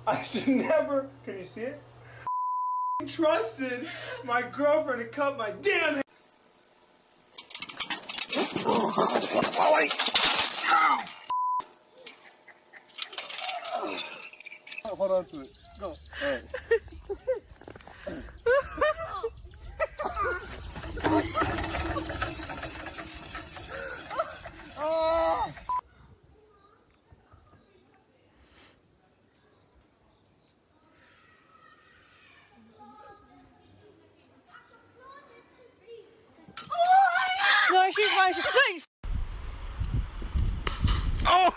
I should never, can you see it? I trusted my girlfriend to cut my damn hair. Hold on to it. Go. All right. Oh! No, she's fine. No, Oh!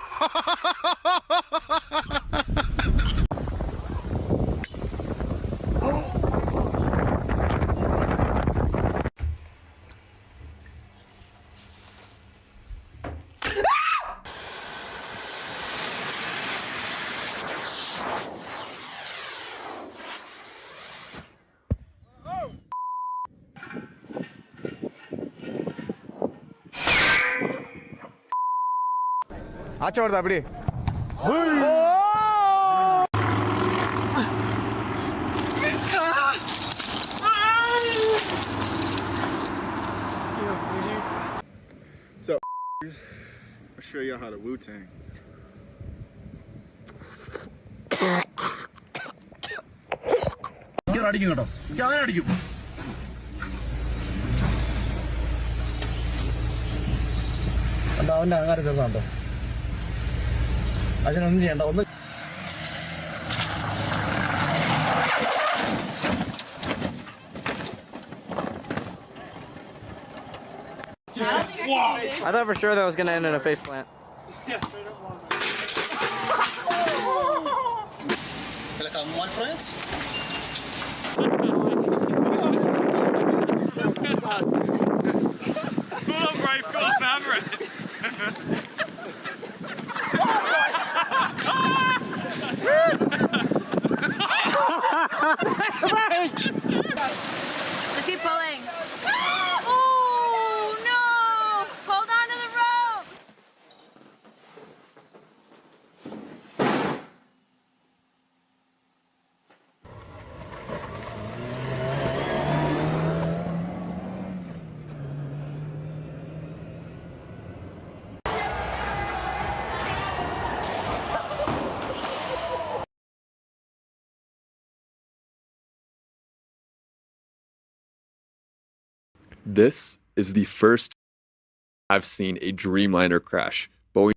ஆச்சா வருதா அப்படி So, I'll show you how to Wu-Tang. അടിക്കും കേട്ടോ എനിക്ക് അങ്ങനെ അടിക്കും എന്താ അവൻ്റെ അങ്ങനെ ചെറുതാണ്ടോ അതിനൊന്നും ചെയ്യണ്ട ഒന്ന് I thought for sure that was gonna end in a face plant. Yeah, straight up long. Welcome, my friends. Pull up right, pull up right. Let's keep pulling. Oh no! Hold on to the rope. This is the first I've seen a Dreamliner crash. Boeing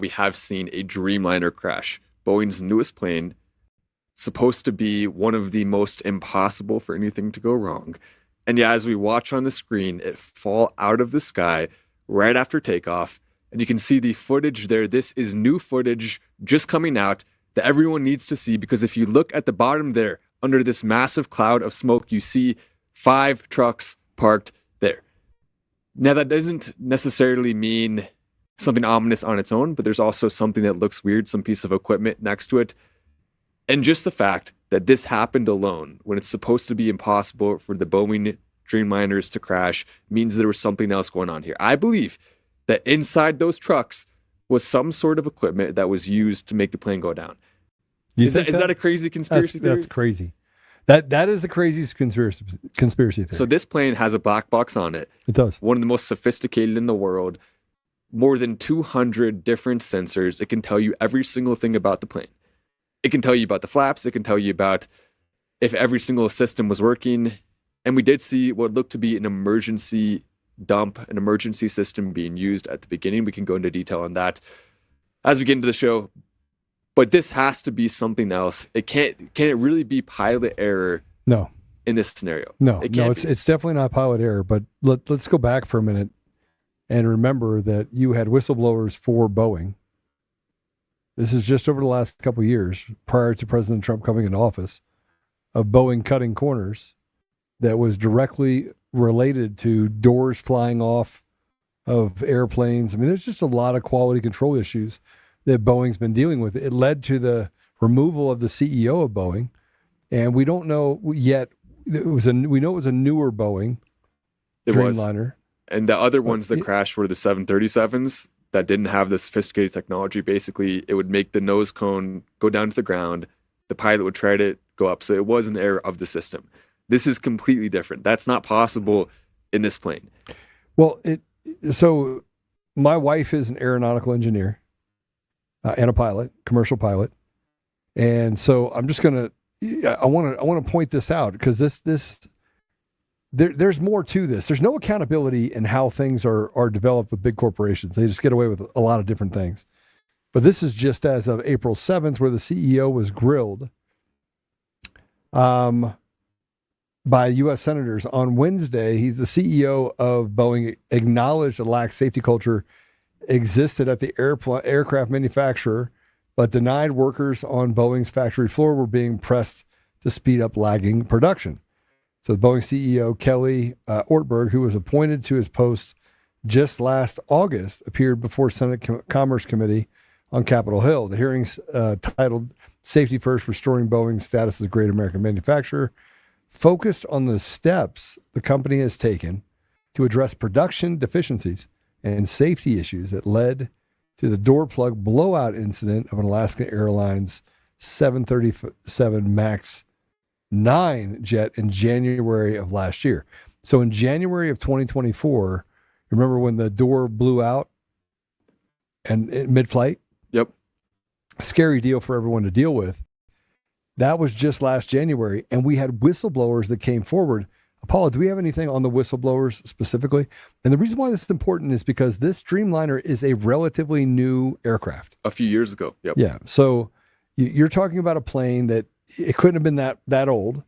we have seen a Dreamliner crash. Boeing's newest plane, supposed to be one of the most impossible for anything to go wrong. And yeah, as we watch on the screen, it fall out of the sky right after takeoff. And you can see the footage there. This is new footage just coming out that everyone needs to see, because if you look at the bottom there, under this massive cloud of smoke, you see 5 trucks parked there. Now, that doesn't necessarily mean something ominous on its own, but there's also something that looks weird, some piece of equipment next to it. And just the fact that this happened alone, when it's supposed to be impossible for the Boeing Dreamliners to crash, means there was something else going on here. I believe that inside those trucks was some sort of equipment that was used to make the plane go down. Is that a crazy conspiracy theory? That's crazy. That is the craziest conspiracy theory. So this plane has a black box on it. It does. One of the most sophisticated in the world. More than 200 different sensors. It can tell you every single thing about the plane. It can tell you about the flaps. It can tell you about if every single system was working. And we did see what looked to be an emergency dump, an emergency system being used at the beginning. We can go into detail on that as we get into the show. But this has to be something else. Can it really be pilot error? No. In this scenario? No, it's definitely not pilot error. But let's go back for a minute and remember that you had whistleblowers for Boeing. This is just over the last couple of years, prior to President Trump coming into office, of Boeing cutting corners that was directly related to doors flying off of airplanes. I mean, there's just a lot of quality control issues that Boeing's been dealing with. It led to the removal of the CEO of Boeing, and we don't know yet. We know it was a newer Boeing Dreamliner. And the other ones that crashed were the 737s that didn't have the sophisticated technology. Basically, it would make the nose cone go down to the ground. The pilot would try to go up. So it was an error of the system. This is completely different. That's not possible in this plane. Well, so my wife is an aeronautical engineer and a pilot, commercial pilot. And so I'm just going to, I want to point this out, because there's more to this. There's no accountability in how things are developed with big corporations. They just get away with a lot of different things. But this is just as of April 7th, where the CEO was grilled by U.S. senators. On Wednesday, he's the CEO of Boeing, acknowledged a lax safety culture existed at the aircraft manufacturer, but denied workers on Boeing's factory floor were being pressed to speed up lagging production. So the Boeing CEO, Kelly Ortberg, who was appointed to his post just last August, appeared before Senate Commerce Committee on Capitol Hill. The hearings, titled Safety First, Restoring Boeing's Status as a Great American Manufacturer, focused on the steps the company has taken to address production deficiencies and safety issues that led to the door plug blowout incident of an Alaska Airlines 737 MAX 9 jet in January of last year. So in January of 2024, remember when the door blew out and mid-flight? Yep. Scary deal for everyone to deal with. That was just last January, and we had whistleblowers that came forward. Apollo, do we have anything on the whistleblowers specifically? And the reason why this is important is because this Dreamliner is a relatively new aircraft. A few years ago. Yep. Yeah. So you're talking about a plane that it couldn't have been that old.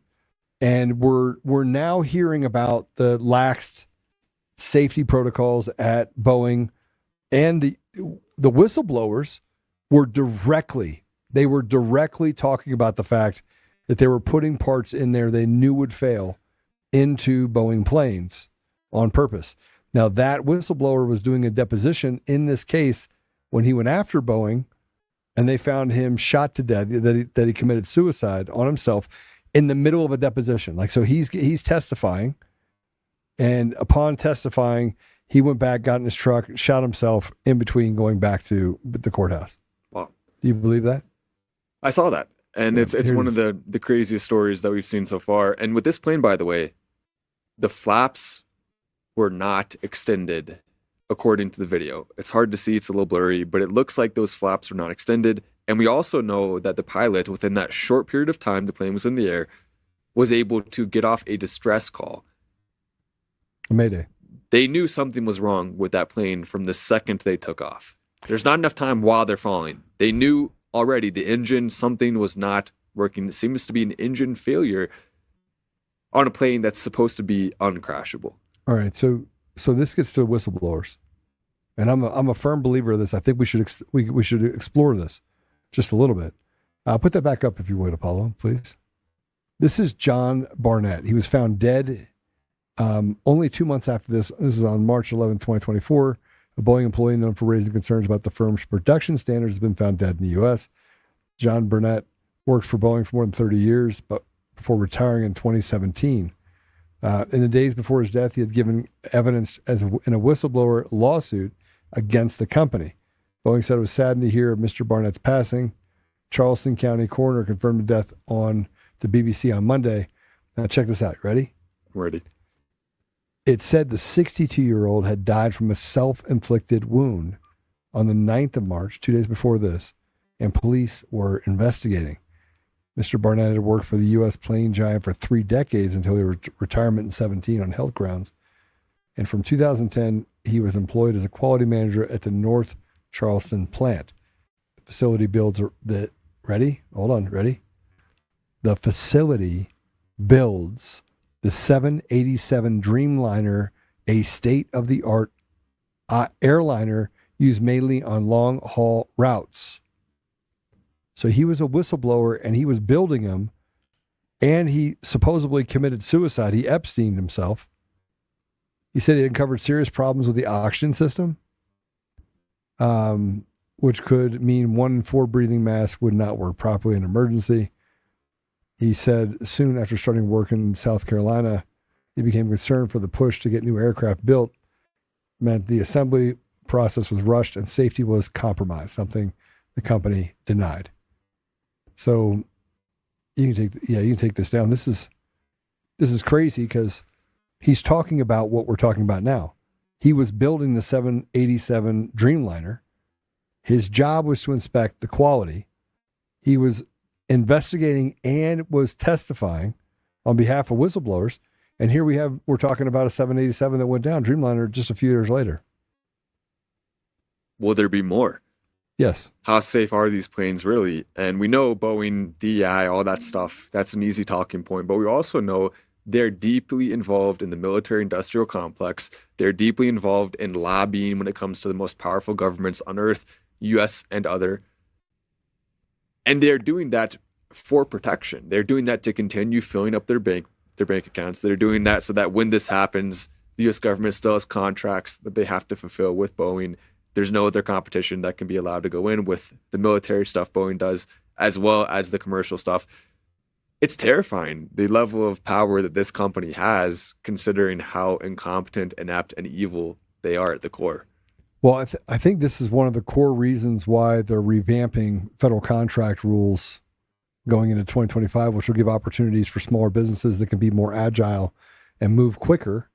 And we're now hearing about the laxed safety protocols at Boeing, and the whistleblowers were directly talking about the fact that they were putting parts in there they knew would fail into Boeing planes on purpose. Now, that whistleblower was doing a deposition in this case when he went after Boeing, and they found him shot to death, that he committed suicide on himself in the middle of a deposition. Like, so he's testifying, and upon testifying, he went back, got in his truck, shot himself in between going back to the courthouse. Wow. Do you believe that? I saw that. And it's one of the craziest stories that we've seen so far. And with this plane, by the way, the flaps were not extended according to the video. It's hard to see, it's a little blurry, but it looks like those flaps were not extended. And we also know that the pilot, within that short period of time the plane was in the air, was able to get off a distress call. A Mayday. They knew something was wrong with that plane from the second they took off. There's not enough time while they're falling. They knew already the engine, something was not working. It seems to be an engine failure on a plane that's supposed to be uncrashable. All right, so this gets to whistleblowers, and I'm a firm believer of this. I think we should we should explore this just a little bit. Put that back up if you would, Apollo, please. This is John Barnett. He was found dead only 2 months after this. This is on March 11, 2024. A Boeing employee known for raising concerns about the firm's production standards has been found dead in the U.S. John Burnett worked for Boeing for more than 30 years, but before retiring in 2017. In the days before his death, he had given evidence in a whistleblower lawsuit against the company. Boeing said it was saddened to hear of Mr. Barnett's passing. Charleston County coroner confirmed the death on the BBC on Monday. Now check this out. Ready? Ready. It said the 62-year-old had died from a self-inflicted wound on the 9th of March, 2 days before this, and police were investigating. Mr. Barnett had worked for the U.S. plane giant for 3 decades until his retirement in 2017 on health grounds. And from 2010, he was employed as a quality manager at the North Charleston plant. The facility builds the, ready? Hold on, ready? The facility builds the 787 Dreamliner, a state-of-the-art airliner used mainly on long-haul routes. So he was a whistleblower, and he was building them, and he supposedly committed suicide. He Epsteined himself. He said he uncovered serious problems with the oxygen system, which could mean 1 in 4 breathing masks would not work properly in emergency. He said soon after starting work in South Carolina, he became concerned for the push to get new aircraft built meant the assembly process was rushed and safety was compromised, something the company denied. So you can take this down. This is crazy because he's talking about what we're talking about now. He was building the 787 Dreamliner. His job was to inspect the quality. He was investigating and was testifying on behalf of whistleblowers. And here we're talking about a 787 that went down, Dreamliner, just a few years later. Will there be more? Yes. How safe are these planes really? And we know Boeing, DEI, all that stuff, that's an easy talking point. But we also know they're deeply involved in the military industrial complex. They're deeply involved in lobbying when it comes to the most powerful governments on earth, US and other. And they're doing that for protection. They're doing that to continue filling up their bank accounts. They're doing that so that when this happens, the US government still has contracts that they have to fulfill with Boeing. There's no other competition that can be allowed to go in with the military stuff Boeing does, as well as the commercial stuff. It's terrifying, the level of power that this company has, considering how incompetent, inept, and evil they are at the core. Well, I think this is one of the core reasons why they're revamping federal contract rules going into 2025, which will give opportunities for smaller businesses that can be more agile and move quicker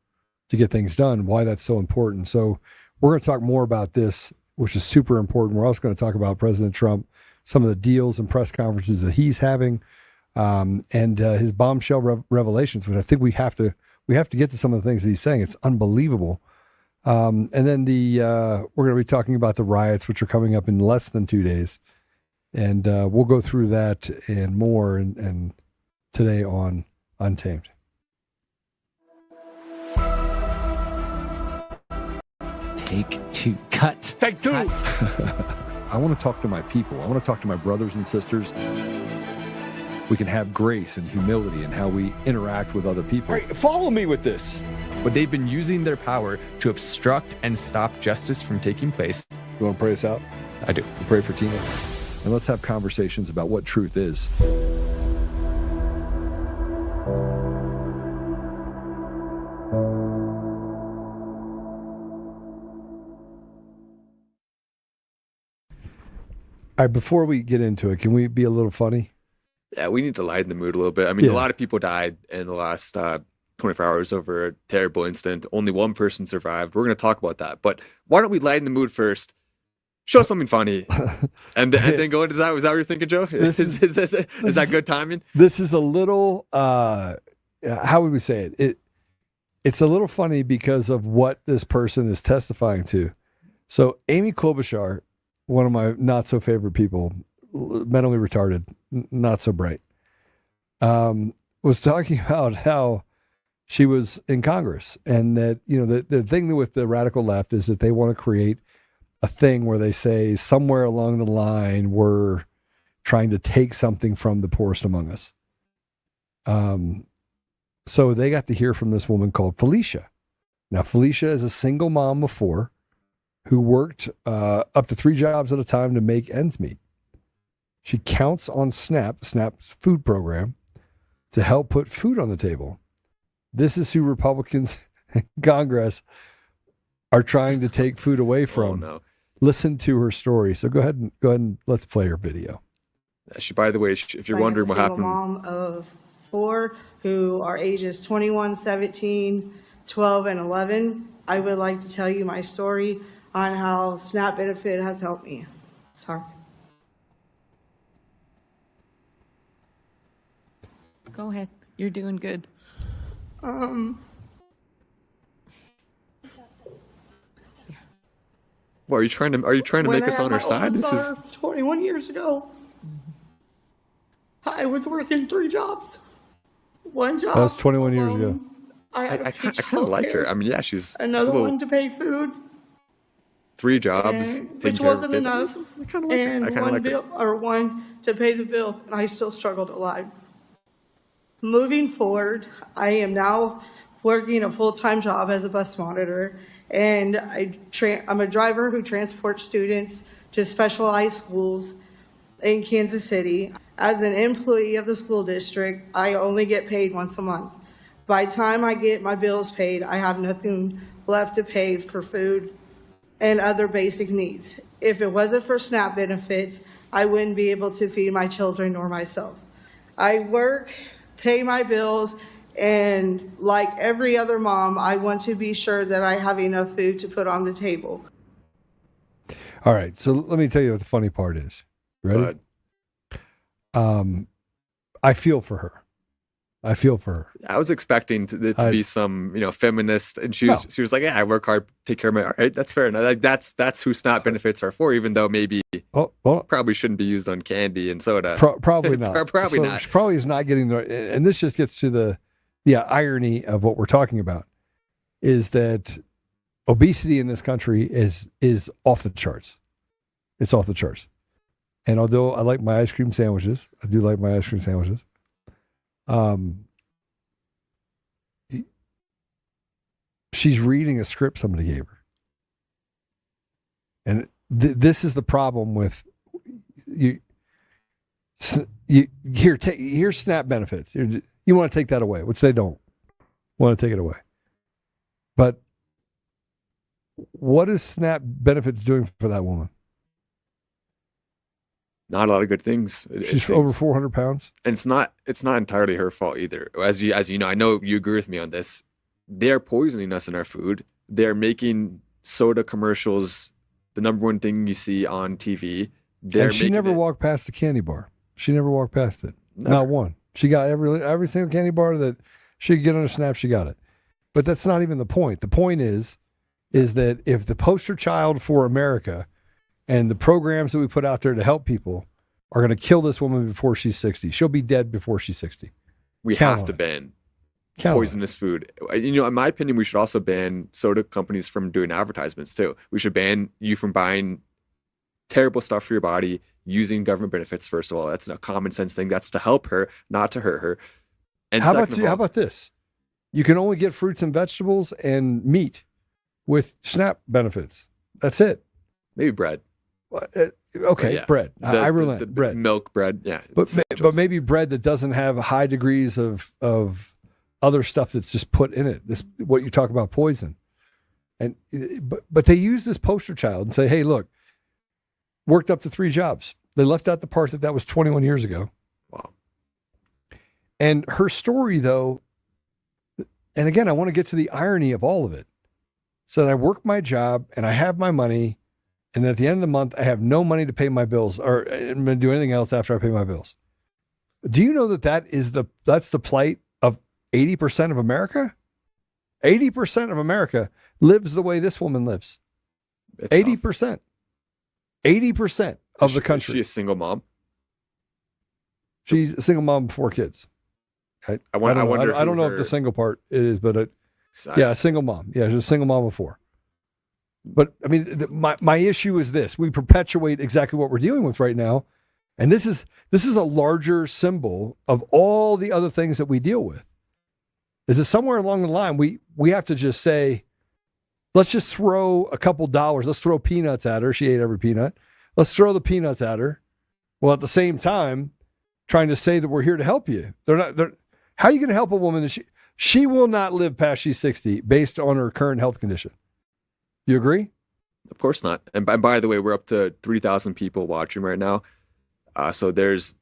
to get things done, why that's so important. So we're going to talk more about this, which is super important. We're also going to talk about President Trump, some of the deals and press conferences that he's having, and his bombshell revelations, which I think we have to get to some of the things that he's saying. It's unbelievable. And then we're going to be talking about the riots, which are coming up in less than 2 days. And we'll go through that and more and today on Untamed. Take 2. Cut. Take 2. I want to talk to my people. I want to talk to my brothers and sisters. We can have grace and humility in how we interact with other people. Right, follow me with this. But they've been using their power to obstruct and stop justice from taking place. You want to pray us out? I do. We'll pray for Tina. And let's have conversations about what truth is. All right, before we get into it, can we be a little funny? Yeah, we need to lighten the mood a little bit. I mean, a lot of people died in the last 24 hours over a terrible incident. Only one person survived. We're going to talk about that. But why don't we lighten the mood first? Show something funny, and then go into that. Was that what you're thinking, Joe? Is that good timing? This is a little, how would we say it? It's a little funny because of what this person is testifying to. So Amy Klobuchar one of my not so favorite people, mentally retarded, not so bright, was talking about how she was in Congress, and that, the thing with the radical left is that they want to create a thing where they say somewhere along the line we're trying to take something from the poorest among us. So they got to hear from this woman called Felicia. Now, Felicia is a single mom of 4 who worked up to 3 jobs at a time to make ends meet. She counts on SNAP's food program, to help put food on the table. This is who Republicans in Congress are trying to take food away from. Oh, no. Listen to her story. So go ahead and let's play her video. She, by the way, if you're wondering what happened, mom of 4 who are ages 21, 17, 12, and 11. I would like to tell you my story on how SNAP benefit has helped me. Sorry. Go ahead. You're doing good. well, are you trying to make us on our side? This is 21 years ago. I was working 3 jobs. One job. That was 21 years ago. I kind of like her. I mean, yeah, she's another one to pay food. 3 jobs, which wasn't enough, I kind of like and her. one bill or one to pay the bills, and I still struggled a lot. Moving forward, I am now working a full-time job as a bus monitor, and I'm a driver who transports students to specialized schools in Kansas City. As an employee of the school district, I only get paid once a month. By the time I get my bills paid, I have nothing left to pay for food and other basic needs. If it wasn't for SNAP benefits, I wouldn't be able to feed my children nor myself. I work, pay my bills, and like every other mom, I want to be sure that I have enough food to put on the table. All right, so let me tell you what the funny part is. Ready? I feel for her. I was expecting it to be some, feminist, and she was like, "Yeah, I work hard, take care of my." All right, that's fair enough. Like that's who SNAP benefits are for, even though maybe probably shouldn't be used on candy and soda. Probably not. Probably not. She probably is not getting the. And this just gets to the irony of what we're talking about, is that obesity in this country is off the charts. It's off the charts. And although I like my ice cream sandwiches, I do like my ice cream sandwiches. She's reading a script somebody gave her. And this is the problem with you. Here's SNAP benefits. You want to take that away, which they don't want to take it away. But what is SNAP benefits doing for that woman? Not a lot of good things. She's over 400 pounds. And it's not entirely her fault either. As you know, I know you agree with me on this. They're poisoning us in our food. They're making soda commercials the number one thing you see on TV. And she never walked past the candy bar. She never walked past it. Never. Not one. She got every single candy bar that she could get on a SNAP, she got it. But that's not even the point. The point is that if the poster child for America and the programs that we put out there to help people are going to kill this woman before she's 60. She'll be dead before she's 60. We have to ban poisonous food. In my opinion, we should also ban soda companies from doing advertisements too. We should ban you from buying terrible stuff for your body using government benefits. First of all, that's a common sense thing. That's to help her, not to hurt her. And how about this? You can only get fruits and vegetables and meat with SNAP benefits. That's it. Maybe bread. Okay, yeah. Bread. I relent. The bread, milk bread. Yeah, but maybe bread that doesn't have high degrees of other stuff that's just put in it. This what you talk about poison, and but they use this poster child and say, hey, look, worked up to 3 jobs. They left out the part that was 21 years ago. Wow. And her story, though, and again, I want to get to the irony of all of it. So I work my job and I have my money. And at the end of the month, I have no money to pay my bills or I'm going to do anything else after I pay my bills. Do you know that's the plight of 80% of America? 80% of America lives the way this woman lives. 80%. 80% of the Is country. she a single mom? She's a single mom of 4 kids. I don't know if the single part is, but a single mom. Yeah, she's a single mom of 4. But I mean, my issue is this: we perpetuate exactly what we're dealing with right now, and this is a larger symbol of all the other things that we deal with. Is that somewhere along the line we have to just say, let's just throw a couple dollars. Let's throw peanuts at her. She ate every peanut. Let's throw the peanuts at her. Well, at the same time, trying to say that we're here to help you. How are you going to help a woman that she will not live past she's 60 based on her current health condition? You agree? Of course not. And by the way, we're up to 3,000 people watching right now. So there's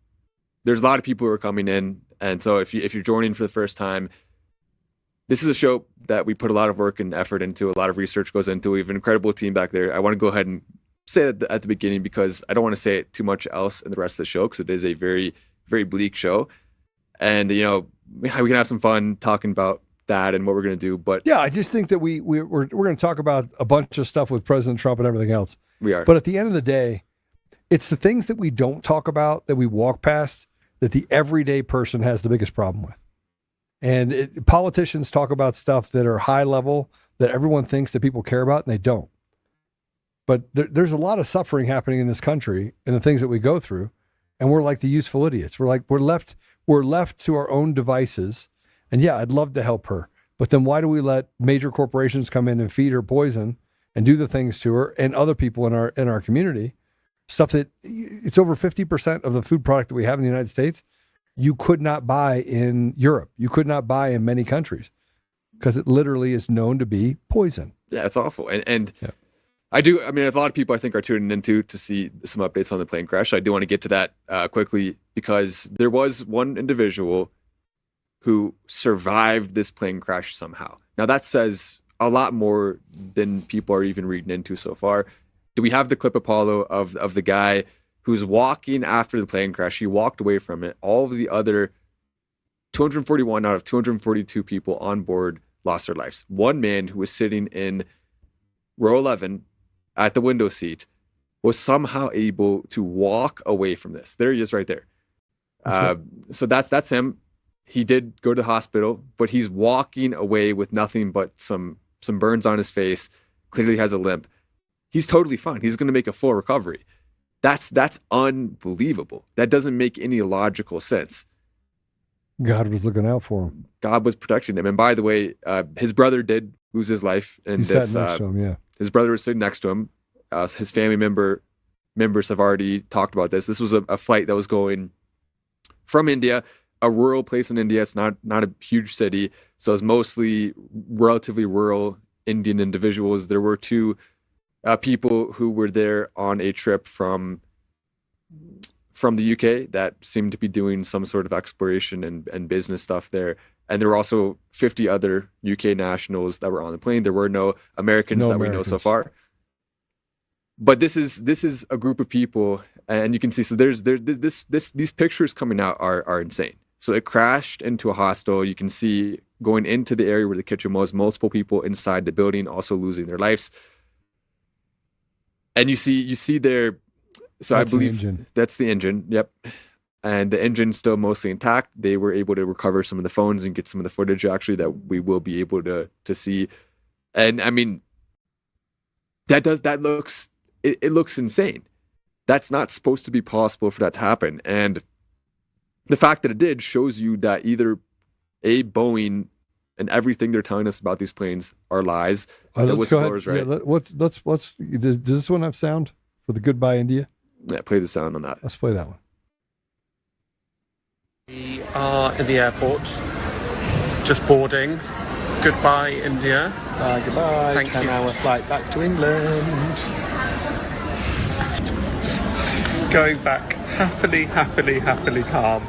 a lot of people who are coming in. And so if you're joining for the first time, this is a show that we put a lot of work and effort into. A lot of research goes into. We have an incredible team back there. I want to go ahead and say that at the beginning because I don't want to say it too much else in the rest of the show because it is a very, very bleak show. And, you know, we can have some fun talking about that and what we're going to do. But yeah, I just think that we're going to talk about a bunch of stuff with President Trump and everything else. We are. But at the end of the day, it's the things that we don't talk about, that we walk past, that the everyday person has the biggest problem with. And politicians talk about stuff that are high level, that everyone thinks that people care about, and they don't. But there's a lot of suffering happening in this country and the things that we go through, and we're like the useful idiots. We're left to our own devices. And yeah, I'd love to help her. But then why do we let major corporations come in and feed her poison and do the things to her and other people in our community? Stuff that it's over 50% of the food product that we have in the United States, you could not buy in Europe. You could not buy in many countries because it literally is known to be poison. Yeah, it's awful. And yeah. I mean, a lot of people I think are tuning into to see some updates on the plane crash. I do want to get to that quickly because there was one individual who survived this plane crash somehow. Now that says a lot more than people are even reading into so far. Do we have the clip, Apollo, of the guy who's walking after the plane crash? He walked away from it. All of the other 241 out of 242 people on board lost their lives. One man who was sitting in row 11 at the window seat was somehow able to walk away from this. There he is right there. So that's him. He did go to the hospital, but he's walking away with nothing but some burns on his face. Clearly has a limp. He's totally fine. He's going to make a full recovery. That's unbelievable. That doesn't make any logical sense. God was looking out for him. God was protecting him. And by the way, his brother did lose his life in this. Sat next to him, yeah. His brother was sitting next to him. His family members have already talked about this. This was a flight that was going from India, a rural place in India. It's not a huge city, so it's mostly relatively rural Indian individuals. There were 2 people who were there on a trip from the UK that seemed to be doing some sort of exploration and business stuff there. And there were also 50 other UK nationals that were on the plane. There were no Americans we know so far. But this is a group of people, and you can see. So these pictures coming out are insane. So it crashed into a hostel. You can see going into the area where the kitchen was, multiple people inside the building also losing their lives. And you see there. So that's I believe that's the engine. Yep. And the engine's still mostly intact. They were able to recover some of the phones and get some of the footage actually that we will be able to see. And I mean, it looks insane. That's not supposed to be possible for that to happen. And the fact that it did shows you that either Boeing and everything they're telling us about these planes are lies. The whistleblower's right. Yeah, does this one have sound for the Goodbye India? Yeah, play the sound on that. Let's play that one. We are in the airport, just boarding. Goodbye, India. Goodbye. Thank you. 10-hour flight back to England. Going back happily calm.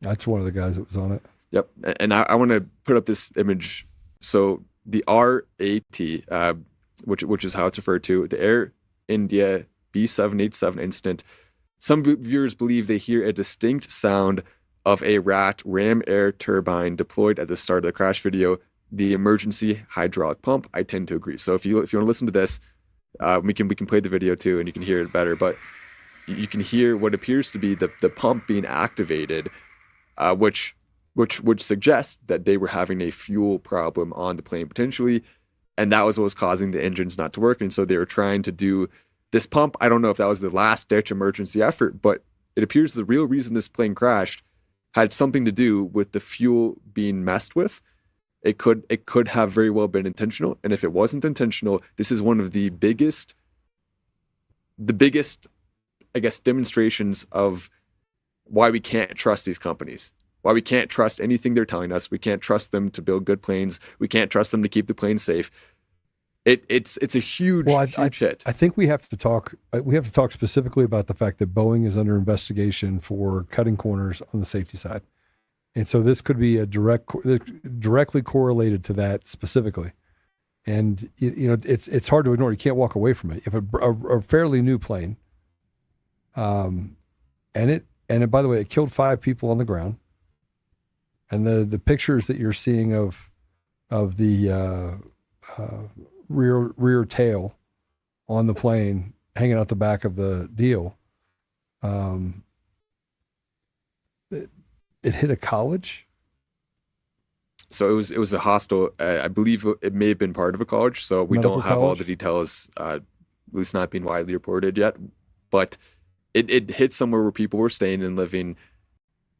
That's one of the guys that was on it. Yep. And I want to put up this image. So the RAT, which is how it's referred to, the Air India B787 incident. Some viewers believe they hear a distinct sound of a ram air turbine deployed at the start of the crash video, the emergency hydraulic pump. I tend to agree. So if you want to listen to this, We can play the video too, and you can hear it better. But you can hear what appears to be the pump being activated, which would suggest that they were having a fuel problem on the plane potentially, and that was what was causing the engines not to work. And so they were trying to do this pump. I don't know if that was the last ditch emergency effort, but it appears the real reason this plane crashed had something to do with the fuel being messed with. It could have very well been intentional, and if it wasn't intentional, this is one of the biggest, I guess, demonstrations of why we can't trust these companies, why we can't trust anything they're telling us. We can't trust them to build good planes. We can't trust them to keep the plane safe. It's a huge hit. I think we have to talk specifically about the fact that Boeing is under investigation for cutting corners on the safety side. And so this could be directly correlated to that specifically. And it's hard to ignore. You can't walk away from it. If a fairly new plane, and by the way, it killed 5 people on the ground. And the pictures that you're seeing of the rear tail on the plane hanging out the back of the deal, it hit a college. So it was a hostel. I believe it may have been part of a college. So we don't have all the details, at least not being widely reported yet. But it hit somewhere where people were staying and living,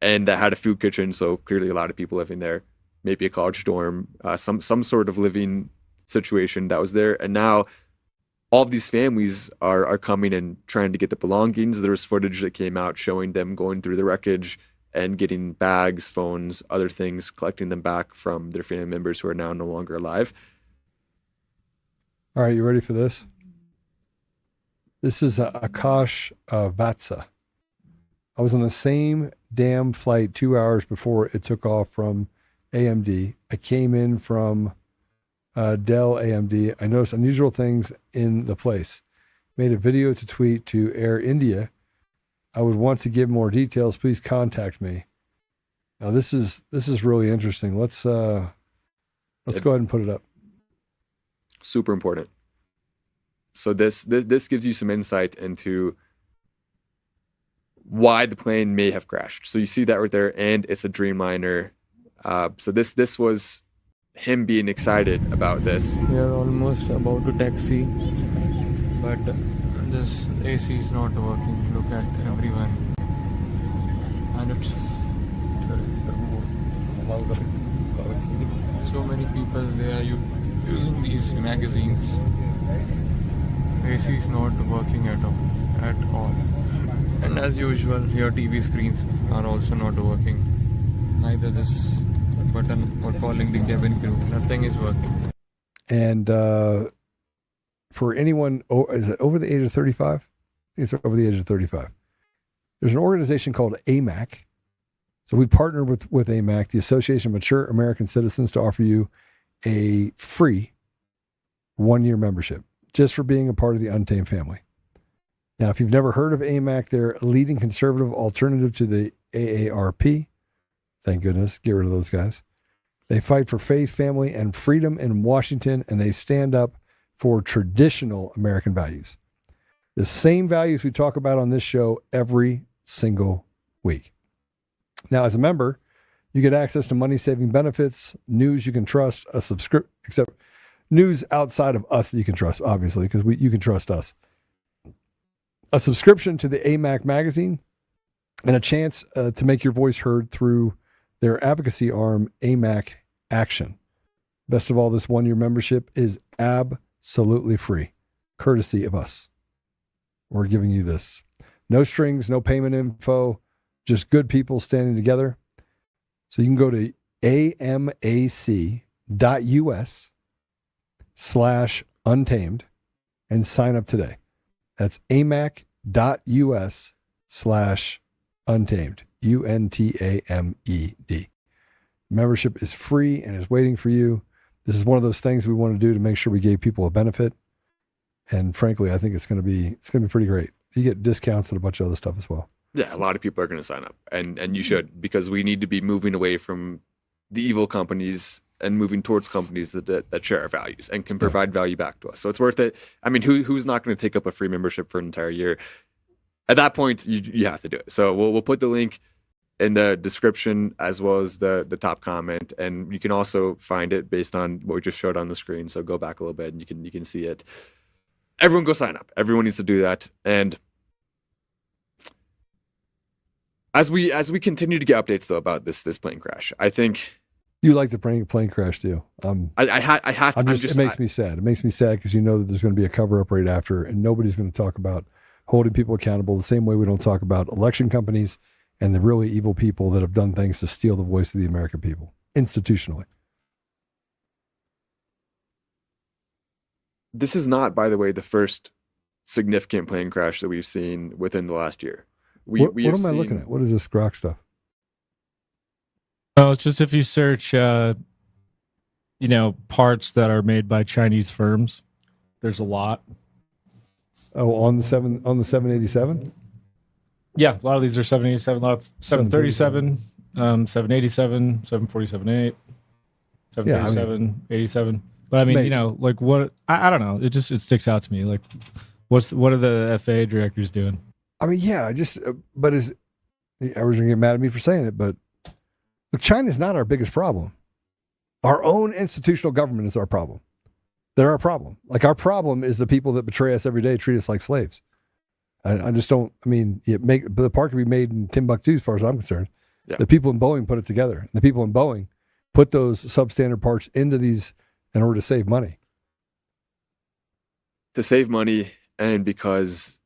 and that had a food kitchen. So clearly a lot of people living there, maybe a college dorm, some sort of living situation that was there. And now all of these families are coming and trying to get the belongings. There was footage that came out showing them going through the wreckage and getting bags, phones, other things, collecting them back from their family members who are now no longer alive. All right, you ready for this? This is Akash Vatsa. I was on the same damn flight 2 hours before it took off from AMD. I came in from Dell AMD. I noticed unusual things in the place. Made a video to tweet to Air India. I would want to give more details. Please contact me. Now this is really interesting. Let's go ahead and put it up. Super important. So this gives you some insight into why the plane may have crashed. So you see that right there, and it's a Dreamliner. So this was him being excited about this. We are almost about to taxi, but this AC is not working. Look at everyone, and it's so many people. They are using these magazines. AC is not working at all. And as usual, your TV screens are also not working. Neither this button for calling the cabin crew. Nothing is working. And for anyone, is it over the age of 35? It's over the age of 35. There's an organization called AMAC. So we partnered with AMAC, the Association of Mature American Citizens, to offer you a free 1-year membership just for being a part of the Untamed family. Now, if you've never heard of AMAC, they're a leading conservative alternative to the AARP. Thank goodness. Get rid of those guys. They fight for faith, family, and freedom in Washington, and they stand up for traditional American values. The same values we talk about on this show every single week. Now, as a member, you get access to money-saving benefits, news you can trust, except news outside of us that you can trust, obviously, because you can trust us. A subscription to the AMAC magazine, and a chance to make your voice heard through their advocacy arm, AMAC Action. Best of all, this 1-year membership is absolutely free, courtesy of us. We're giving you this. No strings, no payment info, just good people standing together. So you can go to amac.us/untamed and sign up today. That's amac.us/untamed, UNTAMED. Membership is free and is waiting for you. This is one of those things we want to do to make sure we gave people a benefit. And frankly, I think it's going to be pretty great. You get discounts and a bunch of other stuff as well. Yeah, a lot of people are going to sign up, and you should, because we need to be moving away from the evil companies and moving towards companies that share our values and can provide value back to us. So it's worth it. I mean, who's not going to take up a free membership for an entire year? At that point, you have to do it. So we'll put the link in the description as well as the top comment, and you can also find it based on what we just showed on the screen. So go back a little bit and you can see it. Everyone go sign up. Everyone needs to do that. And as we continue to get updates though about this plane crash, I think you like the plane crash too. I have to. It makes me sad. It makes me sad because you know that there's going to be a cover up right after, and nobody's going to talk about holding people accountable the same way we don't talk about election companies and the really evil people that have done things to steal the voice of the American people institutionally. This is not, by the way, the first significant plane crash that we've seen within the last year. What am I looking at? What is this grok stuff? Oh, it's just if you search, parts that are made by Chinese firms, there's a lot. Oh, on the 787? Yeah, a lot of these are 787, a lot of 737, 787, 747-8, 737, 87. But I mean, what? I don't know. It sticks out to me. Like, what are the FAA directors doing? I mean, yeah, but everyone's gonna get mad at me for saying it, but look, China's not our biggest problem. Our own institutional government is our problem. They're our problem. Like, our problem is the people that betray us every day, treat us like slaves. I just don't. I mean, the part can be made in Timbuktu, as far as I'm concerned. Yeah. The people in Boeing put it together. And the people in Boeing put those substandard parts into these in order to save money. To save money, and because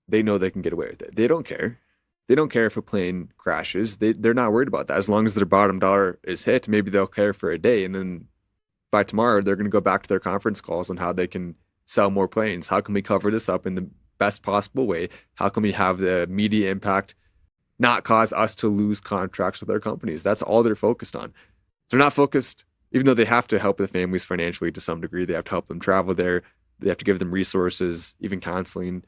they know they can get away with it. They don't care. They don't care if a plane crashes. They're not worried about that. As long as their bottom dollar is hit, maybe they'll care for a day, and then by tomorrow they're going to go back to their conference calls on how they can sell more planes. How can we cover this up in the best possible way? How can we have the media impact not cause us to lose contracts with our companies? That's all they're focused on. They're not focused, even though they have to help the families financially to some degree. They have to help them travel there. They have to give them resources, even counseling.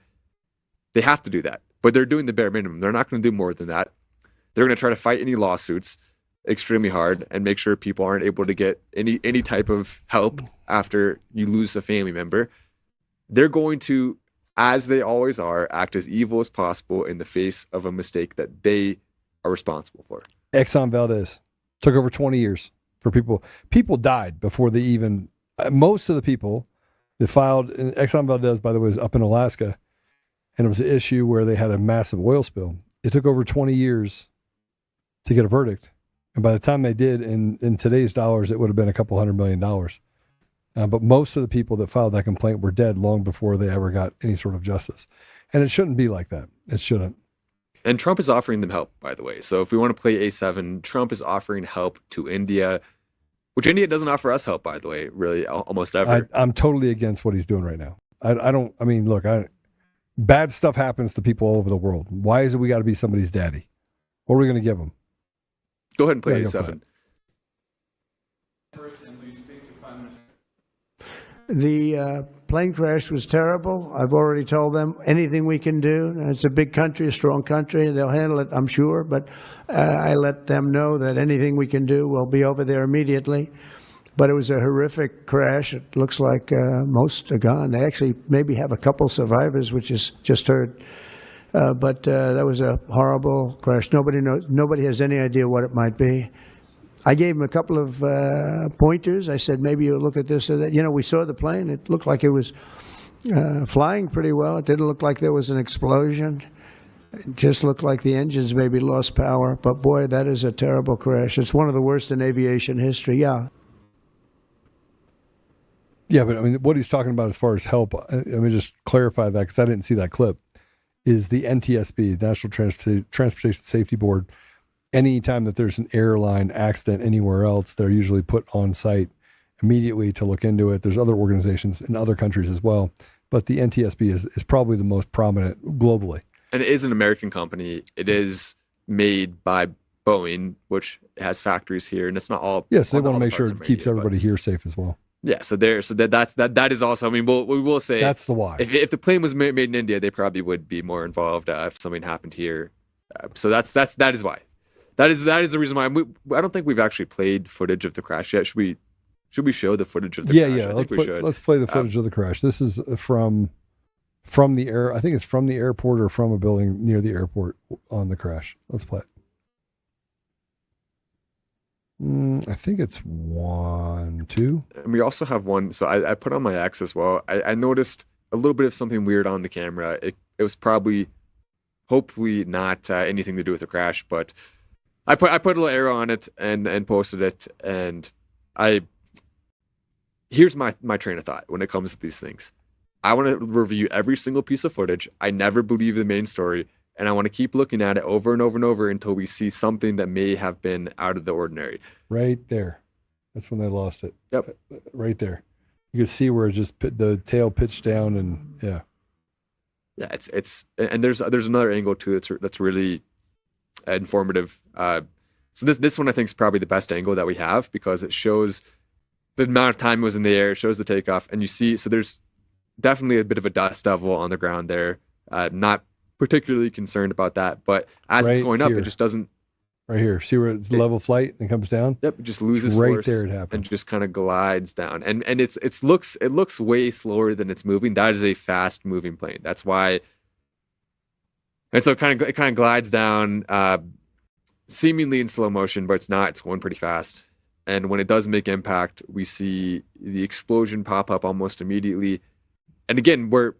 They have to do that, but they're doing the bare minimum. They're not going to do more than that. They're going to try to fight any lawsuits extremely hard and make sure people aren't able to get any type of help after you lose a family member. They're going to, as they always are, act as evil as possible in the face of a mistake that they are responsible for. Exxon Valdez took over 20 years for people. People died before they even, most of the people that filed, and Exxon Valdez, by the way, is up in Alaska, and it was an issue where they had a massive oil spill. It took over 20 years to get a verdict. And by the time they did, in today's dollars, it would have been a couple $100 million. But most of the people that filed that complaint were dead long before they ever got any sort of justice. And it shouldn't be like that. It shouldn't. And Trump is offering them help, by the way. So if we want to play A7, Trump is offering help to India, which India doesn't offer us help, by the way, really, almost ever. I'm totally against what he's doing right now. Bad stuff happens to people all over the world. Why is it we got to be somebody's daddy? What are we going to give them? Go ahead and play A7. The plane crash was terrible. I've already told them anything we can do. It's a big country, a strong country. They'll handle it, I'm sure. But I let them know that anything we can do, we'll be over there immediately. But it was a horrific crash. It looks like most are gone. They actually maybe have a couple survivors, which is just heard. But that was a horrible crash. Nobody knows. Nobody has any idea what it might be. I gave him a couple of pointers. I said, maybe you'll look at this or that. We saw the plane. It looked like it was flying pretty well. It didn't look like there was an explosion. It just looked like the engines maybe lost power. But boy, that is a terrible crash. It's one of the worst in aviation history. Yeah. Yeah, but I mean, what he's talking about as far as help, let me just clarify that because I didn't see that clip, is the NTSB, National Transportation Safety Board. Anytime that there's an airline accident anywhere else, they're usually put on site immediately to look into it. There's other organizations in other countries as well, but the NTSB is probably the most prominent globally. And it is an American company. It is made by Boeing, which has factories here, and it's not all. Yes, they want to make sure it keeps everybody here safe as well. Yeah, that is also. I mean, we will say that's the why. If the plane was made in India, they probably would be more involved if something happened here. So that is why. That is the reason why. I don't think we've actually played footage of the crash yet. Should we Should we show the footage of the crash? I think we should. Let's play the footage of the crash. This is from the air. I think it's from the airport or from a building near the airport on the crash. Let's play it. I think it's 1, 2. And we also have one. So I put on my X as well. I noticed a little bit of something weird on the camera. It was probably, hopefully not anything to do with the crash, but I put a little arrow on it and posted it. And here's my train of thought when it comes to these things. I want to review every single piece of footage. I never believe the main story. And I want to keep looking at it over and over and over until we see something that may have been out of the ordinary. Right there. That's when they lost it. Yep. Right there. You can see where it just the tail pitched down and yeah. Yeah, it's and there's another angle too that's really informative. So this one I think is probably the best angle that we have because it shows the amount of time it was in the air, it shows the takeoff, and you see so there's definitely a bit of a dust devil on the ground there. Not particularly concerned about that, but as it's going up, it just doesn't. Right here, see where it's level flight and comes down. Yep, it just loses right force there. It happens and just kind of glides down, and it looks way slower than it's moving. That is a fast moving plane. That's why. And so it kind of glides down, seemingly in slow motion, but it's not. It's going pretty fast. And when it does make impact, we see the explosion pop up almost immediately. And again, we're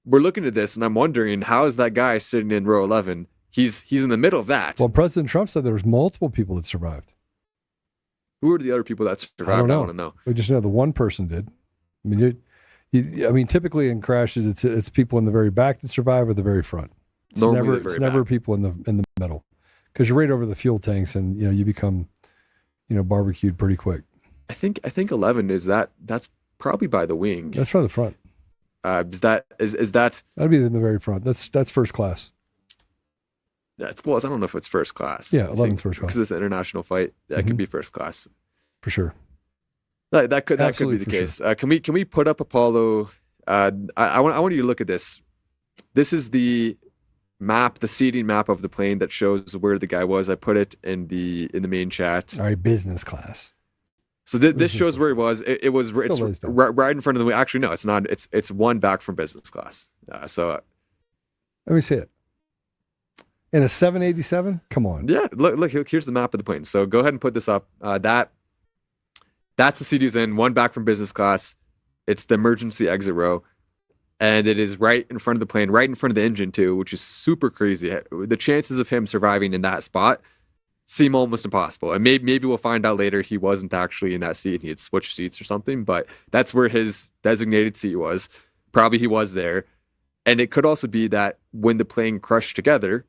looking at this, and I'm wondering, how is that guy sitting in row 11? He's in the middle of that. Well, President Trump said there was multiple people that survived. Who are the other people that survived? I want to know. We just know the one person did. I mean, typically in crashes, it's people in the very back that survive or the very front. It's never people in the middle, because you're right over the fuel tanks, and you become barbecued pretty quick. I think 11 is that's probably by the wing. That's from the front. Is that that'd be in the very front. That's first class. That's close. I don't know if it's first class. Yeah, 11's first class because it's an international flight. That could be first class for sure. That could be the case. Sure. Can we put up Apollo? I want you to look at this. This is the map, the seating map of the plane that shows where the guy was. I put it in the main chat. All right, business class. So this shows where he was. It's right in front of the wing. Actually, no, it's not. It's one back from business class. So let me see it. In a 787? Come on. Yeah, look. Here's the map of the plane. So go ahead and put this up. That's the seat he's in. One back from business class. It's the emergency exit row, and it is right in front of the plane, right in front of the engine too, which is super crazy. The chances of him surviving in that spot seem almost impossible. And maybe we'll find out later he wasn't actually in that seat. He had switched seats or something, but that's where his designated seat was. Probably he was there. And it could also be that when the plane crushed together,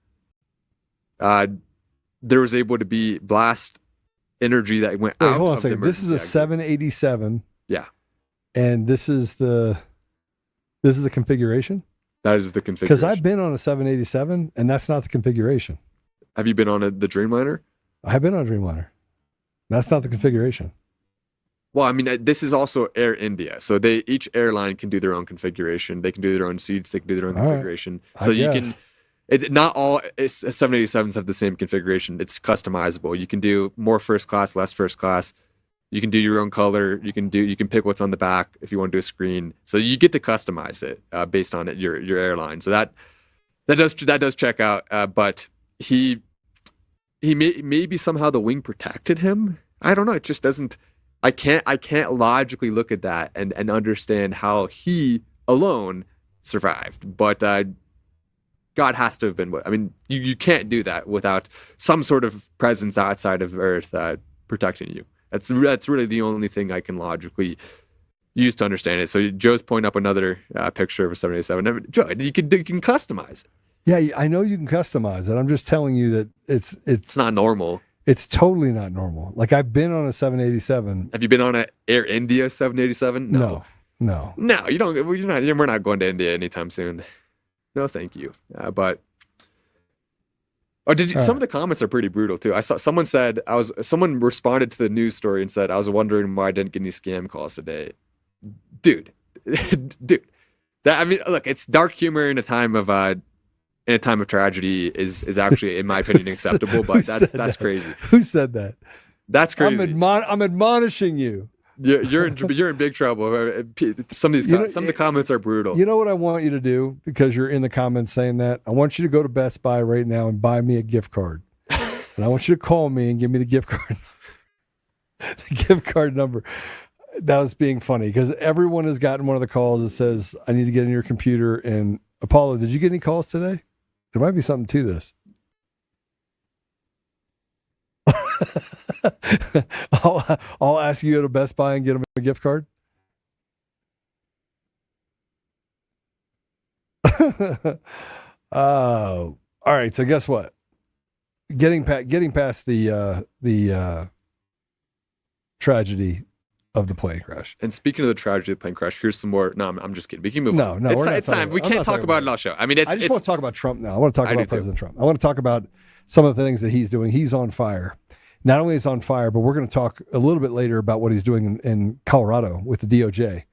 there was able to be blast energy that went out. Hold on a second. This is a 787. Yeah. And this is the configuration? That is the configuration. Because I've been on a 787 and that's not the configuration. Have you been on the Dreamliner? I have been on a Dreamliner. That's not the configuration. Well, I mean, this is also Air India. So each airline can do their own configuration. They can do their own seats. They can do their own configuration. So you can... not all 787s have the same configuration. It's customizable. You can do more first class, less first class. You can do your own color. You can pick what's on the back if you want to do a screen. So you get to customize it based on your airline. So that does check out. But he maybe somehow the wing protected him. I don't know. It just doesn't. I can't logically look at that and understand how he alone survived. But God has to have been. I mean, you can't do that without some sort of presence outside of Earth protecting you. That's really the only thing I can logically use to understand it. So Joe's pointing up another picture of a 787. Joe, you can customize it. Yeah, I know you can customize it. I'm just telling you that it's not normal. It's totally not normal. Like, I've been on a 787. Have you been on a Air India 787? No. You don't. We're not going to India anytime soon. No, thank you. But some of the comments are pretty brutal too. I saw someone responded to the news story and said, "I was wondering why I didn't get any scam calls today." Dude. Look, it's dark humor in a time of tragedy is actually, in my opinion, acceptable. But that's crazy. Who said that? That's crazy. I'm admonishing you. You're in big trouble. Some of the comments are brutal. You know what I want you to do, because you're in the comments saying that? I want you to go to Best Buy right now and buy me a gift card. And I want you to call me and give me the gift card. The gift card number. That was being funny because everyone has gotten one of the calls that says, I need to get in your computer. And Apollo, did you get any calls today? There might be something to this. I'll ask you to go to Best Buy and get them a gift card. All right. So guess what? Getting past the tragedy of the plane crash. And speaking of the tragedy of the plane crash, here's some more. No, I'm just kidding. We can move on. No, it's time. We can't talk about it all show. I mean, I just want to talk about Trump now. I want to talk about President Trump. I want to talk about some of the things that he's doing. He's on fire. Not only is he on fire, but we're going to talk a little bit later about what he's doing in Colorado with the DOJ.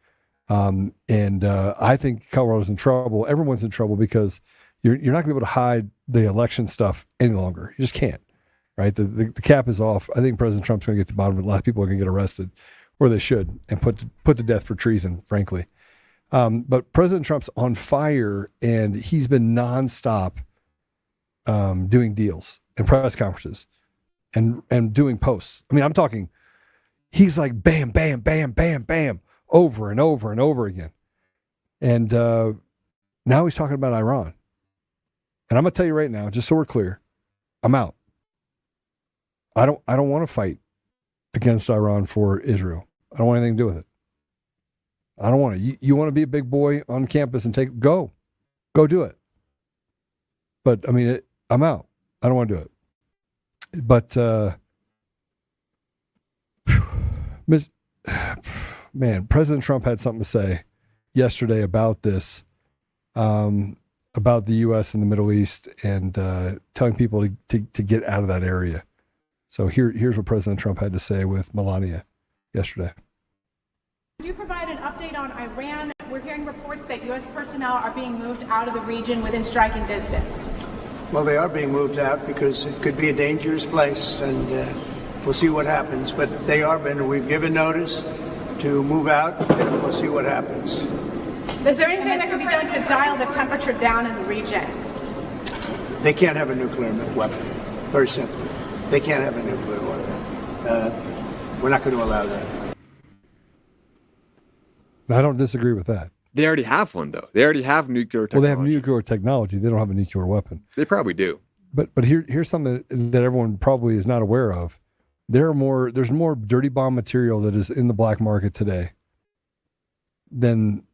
And I think Colorado's in trouble. Everyone's in trouble because you're not going to be able to hide the election stuff any longer. You just can't, right? The cap is off. I think President Trump's going to get to the bottom of it. A lot of people are going to get arrested, or they should, and put to death for treason, frankly. But President Trump's on fire, and he's been nonstop doing deals and press conferences and doing posts. I mean, I'm talking, he's like bam, bam, bam, bam, bam, over and over and over again. And now he's talking about Iran. And I'm going to tell you right now, just so we're clear, I'm out. I don't want to fight against Iran for Israel. I don't want anything to do with it. I don't want to. You want to be a big boy on campus and go do it. But I mean, I'm out. I don't want to do it. But man, President Trump had something to say yesterday about this, about the U.S. and the Middle East, and telling people to get out of that area. So here's what President Trump had to say with Melania yesterday. Could you provide an update on Iran? We're hearing reports that U.S. personnel are being moved out of the region within striking distance. Well, they are being moved out because it could be a dangerous place, and we'll see what happens. But we've given notice to move out, and we'll see what happens. Is there anything that can be done to dial the temperature down in the region? They can't have a nuclear weapon, very simply. They can't have a nuclear weapon. We're not going to allow that. I don't disagree with that. They already have one, though. They already have nuclear technology. Well, they have nuclear technology. They don't have a nuclear weapon. They probably do. But here's something that everyone probably is not aware of. There's more dirty bomb material that is in the black market today than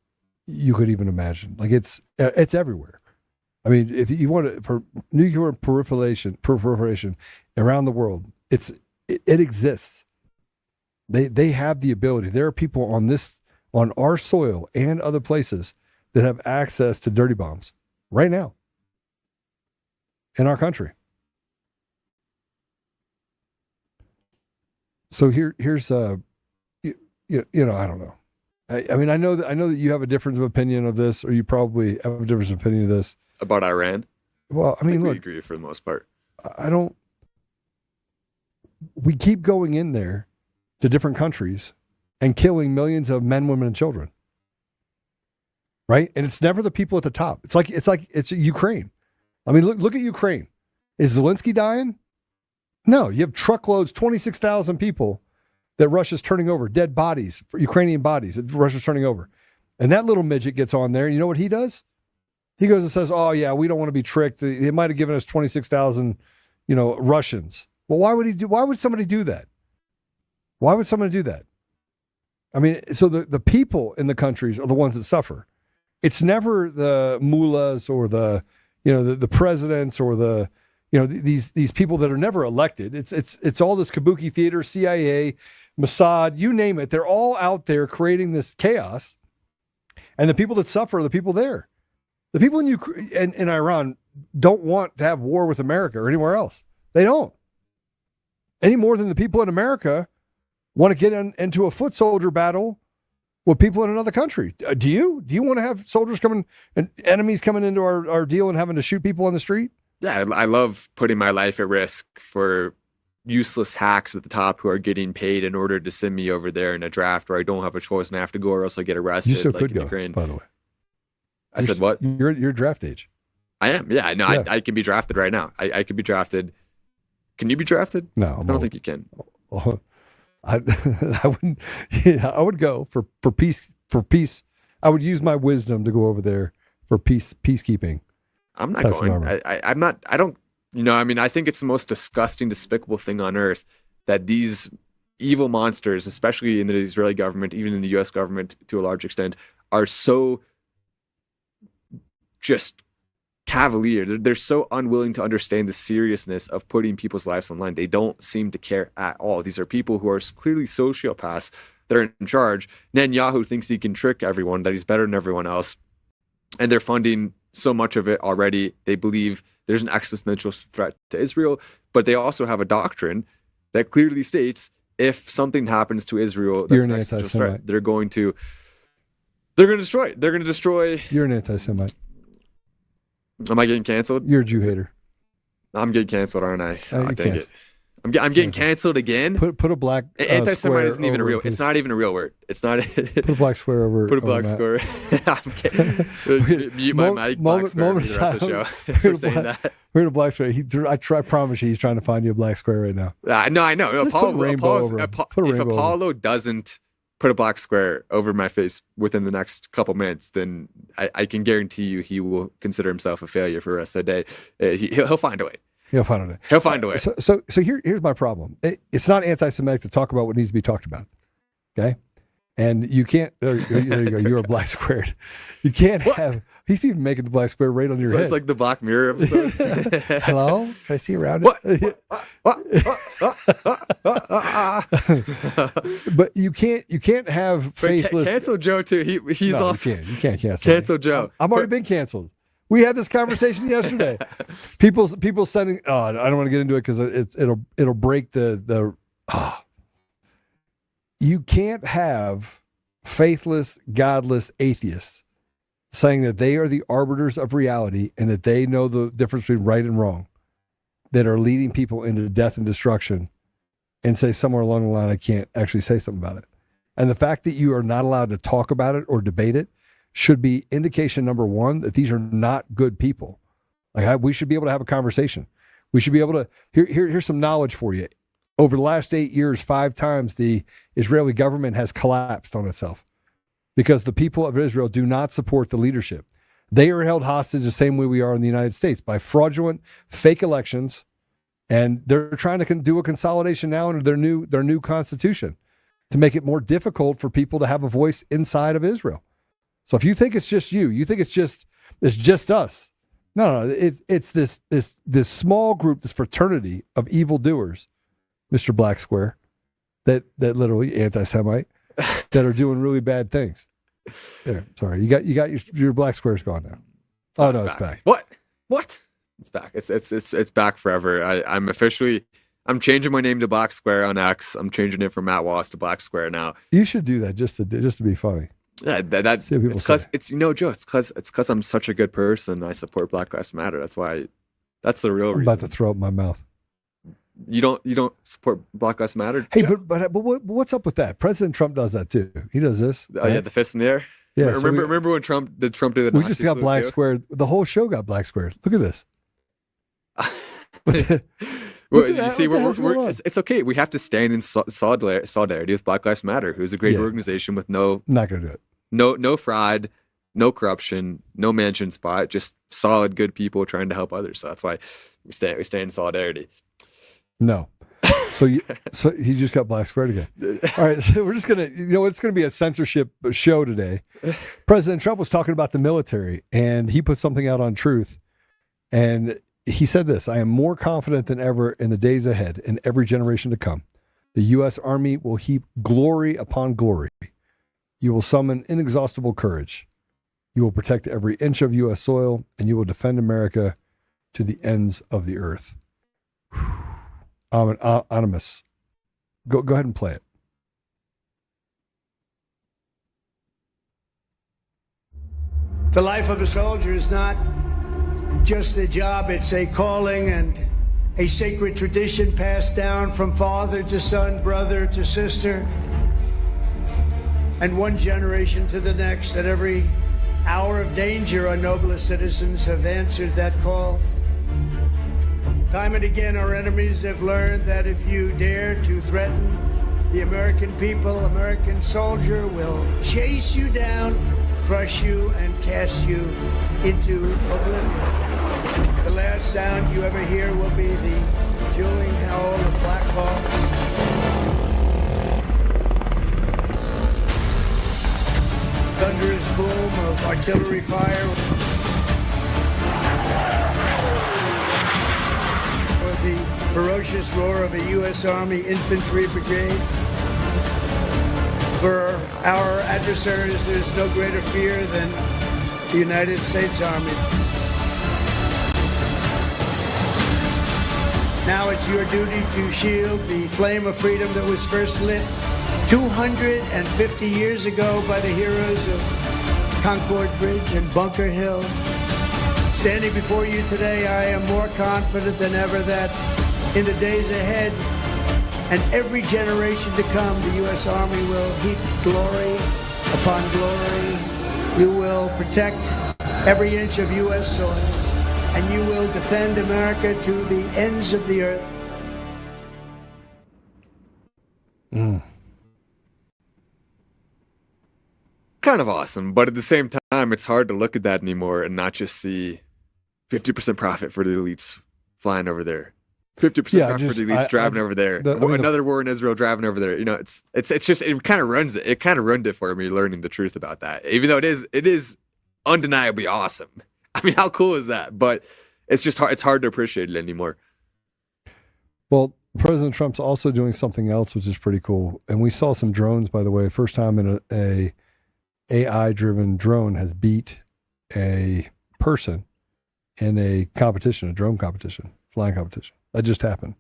you could even imagine. Like it's everywhere. I mean, if you want to, for nuclear proliferation around the world, it exists. They have the ability. There are people on our soil and other places that have access to dirty bombs right now in our country. So here's I don't know. I mean, I know that you have a difference of opinion of this, or you probably have a difference of opinion of this about Iran. Well, I mean, we agree for the most part. We keep going in there to different countries and killing millions of men, women, and children. Right? And it's never the people at the top. It's like Ukraine. I mean, look at Ukraine. Is Zelensky dying? No, you have truckloads, 26,000 people that Russia's turning over, dead bodies, Ukrainian bodies that Russia's turning over. And that little midget gets on there, and you know what he does? He goes and says, oh yeah, we don't want to be tricked. They might have given us 26,000, Russians. Well, why would somebody do that? Why would somebody do that? I mean, so the people in the countries are the ones that suffer. It's never the mullahs or the presidents or the, these people that are never elected. It's all this kabuki theater, CIA, Mossad, you name it. They're all out there creating this chaos. And the people that suffer are the people there. The people in Ukraine and in Iran don't want to have war with America or anywhere else. They don't. Any more than the people in America want to get into a foot soldier battle with people in another country. Do you? Do you want to have soldiers coming and enemies coming into our deal and having to shoot people on the street? Yeah, I love putting my life at risk for useless hacks at the top who are getting paid in order to send me over there in a draft where I don't have a choice and I have to go or else I get arrested. You still like could in go, Ukraine. by the way. I said what? You're draft age. I am. Yeah, no, Yeah. I can be drafted right now. I could be drafted. Can you be drafted? No, I don't think you can. I wouldn't. Yeah, I would go for peace. For peace, I would use my wisdom to go over there for peacekeeping. I'm not going. I'm not. I don't. I mean, I think it's the most disgusting, despicable thing on earth that these evil monsters, especially in the Israeli government, even in the U.S. government to a large extent, are so just cavalier. They're so unwilling to understand the seriousness of putting people's lives on line. They don't seem to care at all. These are people who are clearly sociopaths that are in charge. Netanyahu thinks he can trick everyone, that he's better than everyone else. And they're funding so much of it already. They believe there's an existential threat to Israel, but they also have a doctrine that clearly states if something happens to Israel that's an existential threat, they're going to destroy it. They're going to destroy. You're an anti-Semite. Am I getting canceled? You're a Jew hater. I'm getting canceled, aren't I? Oh, dang it. I'm getting canceled again. Put a black anti-Semite isn't even a real. It's not even a real word. It's not. Put a black square over. Put a black square. I'm kidding. Mute my mic. Black square for the rest of the show for saying that. We're in a black square. I promise you, he's trying to find you a black square right now. No, I know. Just put a rainbow over. If Apollo doesn't put a black square over my face within the next couple minutes, then I can guarantee you he will consider himself a failure for the rest of the day. He'll find a way. He'll find a way. He'll find a way. So here's my problem. It's not anti-Semitic to talk about what needs to be talked about. Okay, and you can't. There you go. You're a black squared. You can't have. He's even making the black square right on your head. It's like the Black Mirror episode. Hello, can I see around it? But you can't have faithless. Cancel Joe too. He's no, also. You can't cancel. Cancel Joe. I've already been canceled. We had this conversation yesterday. People sending. Oh, I don't want to get into it because it'll break the. You can't have faithless, godless atheists saying that they are the arbiters of reality and that they know the difference between right and wrong, that are leading people into death and destruction, and say somewhere along the line, I can't actually say something about it. And the fact that you are not allowed to talk about it or debate it should be indication number one that these are not good people. We should be able to have a conversation. We should be able to, here's some knowledge for you. Over the last 8 years, 5 times the Israeli government has collapsed on itself because the people of Israel do not support the leadership. They are held hostage the same way we are in the United States by fraudulent, fake elections, and they're trying to do a consolidation now under their new constitution to make it more difficult for people to have a voice inside of Israel. So if you think it's just you think it's just us. No, it's this small group, this fraternity of evildoers, Mr. Black Square, that literally anti-Semite, that are doing really bad things. There, sorry, you got your black squares gone now. Oh no, it's back. What? It's back. It's back forever. I'm changing my name to Black Square on X. I'm changing it from Matt Wallace to Black Square now. You should do that just to be funny. Yeah, it's because Joe. It's because I'm such a good person. I support Black Lives Matter. That's why. That's the real reason. I'm about to throw up my mouth. You don't support Black Lives Matter? Hey, but what's up with that? President Trump does that too. He does this. Oh right? Yeah, the fist in the air. Yeah. Remember when Trump do the? We just got black squared. The whole show got black squared. Look at this. It's okay. We have to stand in solidarity with Black Lives Matter, who's a great organization with not gonna do it. No fraud, no corruption, no mansion spot, just solid, good people trying to help others. So that's why we stay in solidarity. No. So he just got black squared again. All right. So we're just going to, it's going to be a censorship show today. President Trump was talking about the military and he put something out on Truth. And he said this: I am more confident than ever in the days ahead and every generation to come. The U.S. Army will heap glory upon glory. You will summon inexhaustible courage. You will protect every inch of U.S. soil and you will defend America to the ends of the earth. Anonymous. Go ahead and play it. The life of a soldier is not just a job, it's a calling, and a sacred tradition passed down from father to son, brother to sister, and one generation to the next. At every hour of danger, our noblest citizens have answered that call. Time and again, our enemies have learned that if you dare to threaten the American people, American soldier will chase you down, crush you, and cast you into oblivion. The last sound you ever hear will be the dueling howl of Black Hawks. Thunderous boom of artillery fire, or the ferocious roar of a U.S. Army infantry brigade. For our adversaries, there's no greater fear than the United States Army. Now it's your duty to shield the flame of freedom that was first lit 250 years ago by the heroes of Concord Bridge and Bunker Hill. Standing before you today, I am more confident than ever that in the days ahead and every generation to come, the U.S. Army will heap glory upon glory. You will protect every inch of U.S. soil, and you will defend America to the ends of the earth. Kind of awesome, but at the same time, it's hard to look at that anymore and not just see 50% profit for the elites flying over there, 50% profit for the elites driving over there, another war in Israel driving over there. You know, it's just it kind of runs it. It kind of ruined it for me learning the truth about that. Even though it is undeniably awesome. I mean, how cool is that? But it's just hard. It's hard to appreciate it anymore. Well, President Trump's also doing something else, which is pretty cool. And we saw some drones, by the way. First time in a AI-driven drone has beat a person in a competition, a drone competition, flying competition. That just happened,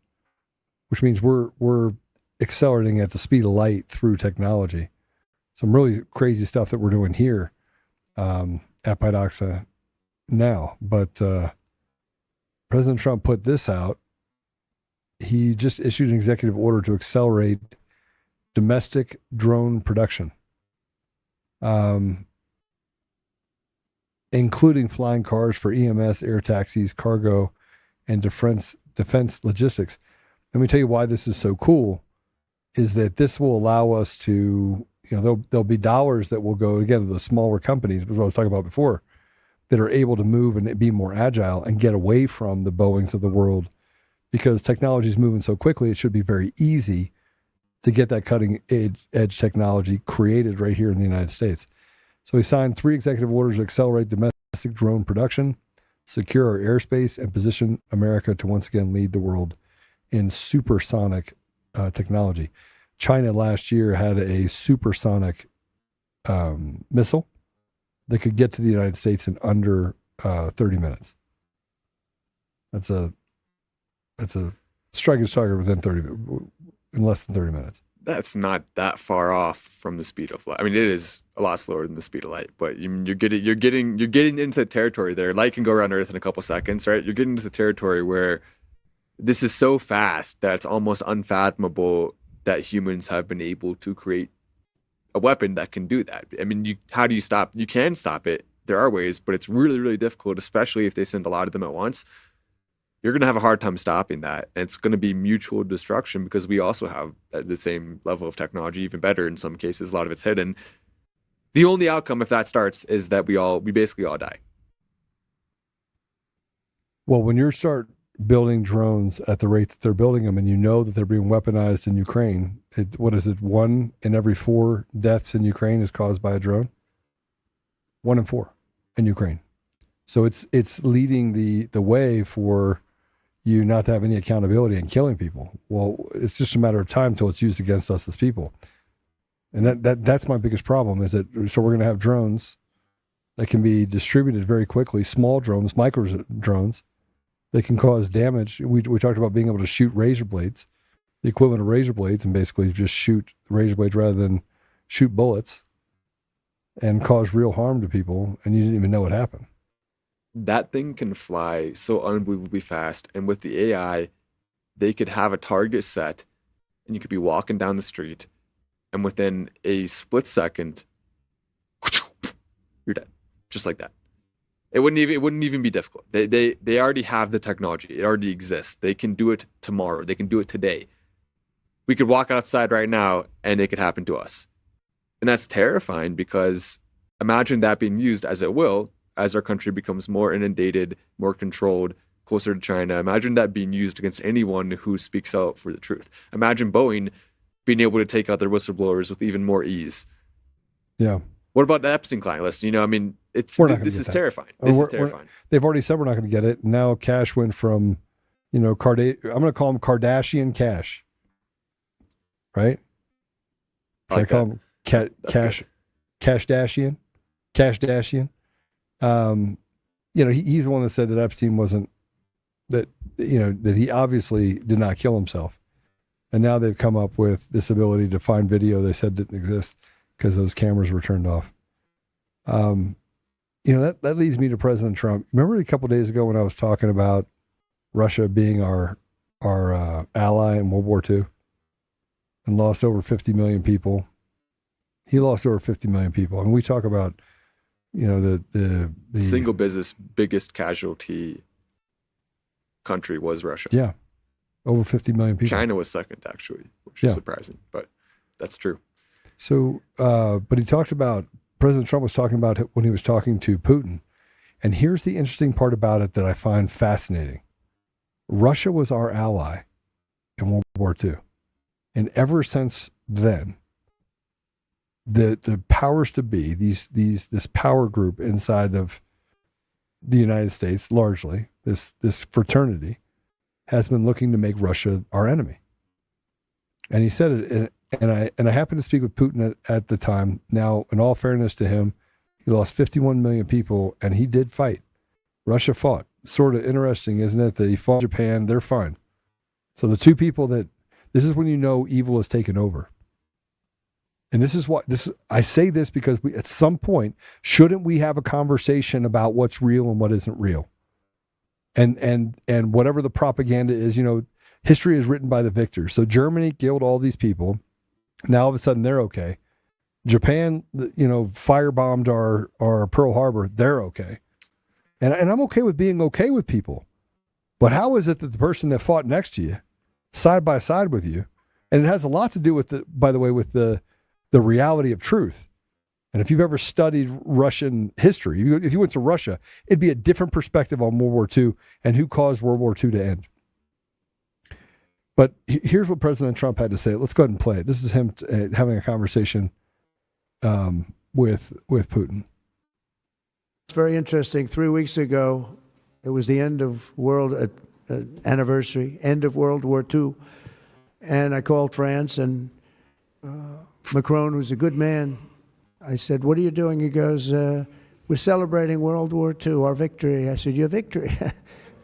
which means we're accelerating at the speed of light through technology. Some really crazy stuff that we're doing here at Pydoxa now. But President Trump put this out. He just issued an executive order to accelerate domestic drone production, including flying cars for EMS, air taxis, cargo, and defense logistics. Let me tell you why this is so cool, is that this will allow us to, there'll be dollars that will go, again, to the smaller companies, as I was talking about before, that are able to move and be more agile and get away from the Boeings of the world. Because technology is moving so quickly, it should be very easy to get that cutting edge technology created right here in the United States. So he signed 3 executive orders to accelerate domestic drone production, secure our airspace, and position America to once again lead the world in supersonic technology. China last year had a supersonic missile that could get to the United States in under 30 minutes. That's a striking target in less than 30 minutes. That's not that far off from the speed of light. I mean, it is a lot slower than the speed of light, but you're getting into the territory there. Light can go around Earth in a couple seconds, right? You're getting into the territory where this is so fast that it's almost unfathomable that humans have been able to create a weapon that can do that. I mean, how do you stop? You can stop it. There are ways, but it's really, really difficult, especially if they send a lot of them at once. You're going to have a hard time stopping that. And it's going to be mutual destruction because we also have the same level of technology, even better in some cases. A lot of it's hidden. The only outcome, if that starts, is that we basically all die. Well, when you start building drones at the rate that they're building them, and you know that they're being weaponized in Ukraine, 1 in every 4 deaths in Ukraine is caused by a drone? 1 in 4 in Ukraine. So it's leading the way for you not to have any accountability and killing people. Well, it's just a matter of time till it's used against us as people. And that's my biggest problem is that, so we're going to have drones that can be distributed very quickly, small drones, micro drones, that can cause damage. We talked about being able to shoot razor blades, the equivalent of razor blades, and basically just shoot razor blades rather than shoot bullets and cause real harm to people, and you didn't even know it happened. That thing can fly so unbelievably fast, and with the AI, they could have a target set, and you could be walking down the street, and within a split second, you're dead, just like that. It wouldn't even be difficult. They already have the technology. It already exists. They can do it tomorrow. They can do it today. We could walk outside right now and it could happen to us. And that's terrifying, because imagine that being used, as it will, as our country becomes more inundated, more controlled, closer to China. Imagine that being used against anyone who speaks out for the truth. Imagine Boeing being able to take out their whistleblowers with even more ease. Yeah. What about the Epstein client list? You know, I mean, this is terrifying. This is terrifying. They've already said we're not going to get it. Now Cash went from, I'm going to call him Kardashian Cash. Right? Should I call him Cashdashian? Cashdashian? He's the one that said that Epstein wasn't, that he obviously did not kill himself. And now they've come up with this ability to find video they said didn't exist because those cameras were turned off. That leads me to President Trump. Remember a couple of days ago when I was talking about Russia being our ally in World War II and lost over 50 million people? He lost over 50 million people. And we talk about, the single biggest casualty country was Russia. Yeah. Over 50 million people. China was second, actually, which is surprising, but that's true. So, but he talked about, President Trump was talking about when he was talking to Putin. And here's the interesting part about it that I find fascinating. Russia was our ally in World War II. And ever since then, the powers to be, this power group inside of the United States, largely, this fraternity, has been looking to make Russia our enemy. And he said it, and I happened to speak with Putin at the time. Now, in all fairness to him, he lost 51 million people, and he did fight. Russia fought. Sort of interesting, isn't it? That he fought Japan. They're fine. So the two people this is when you know evil has taken over. And I say this because at some point, shouldn't we have a conversation about what's real and what isn't real? And whatever the propaganda is, history is written by the victors. So Germany killed all these people. Now all of a sudden they're okay. Japan, firebombed our Pearl Harbor. They're okay. And I'm okay with being okay with people. But how is it that the person that fought next to you, side by side with you, and it has a lot to do with the reality of truth. And if you've ever studied Russian history, if you went to Russia, it'd be a different perspective on World War II and who caused World War II to end. But here's what President Trump had to say. Let's go ahead and play it. This is him having a conversation with Putin. It's very interesting. 3 weeks ago, it was the end of world anniversary, end of World War II. And I called France, and Macron, who's a good man, I said, "What are you doing?" He goes, "We're celebrating World War II, our victory." I said, "Your victory?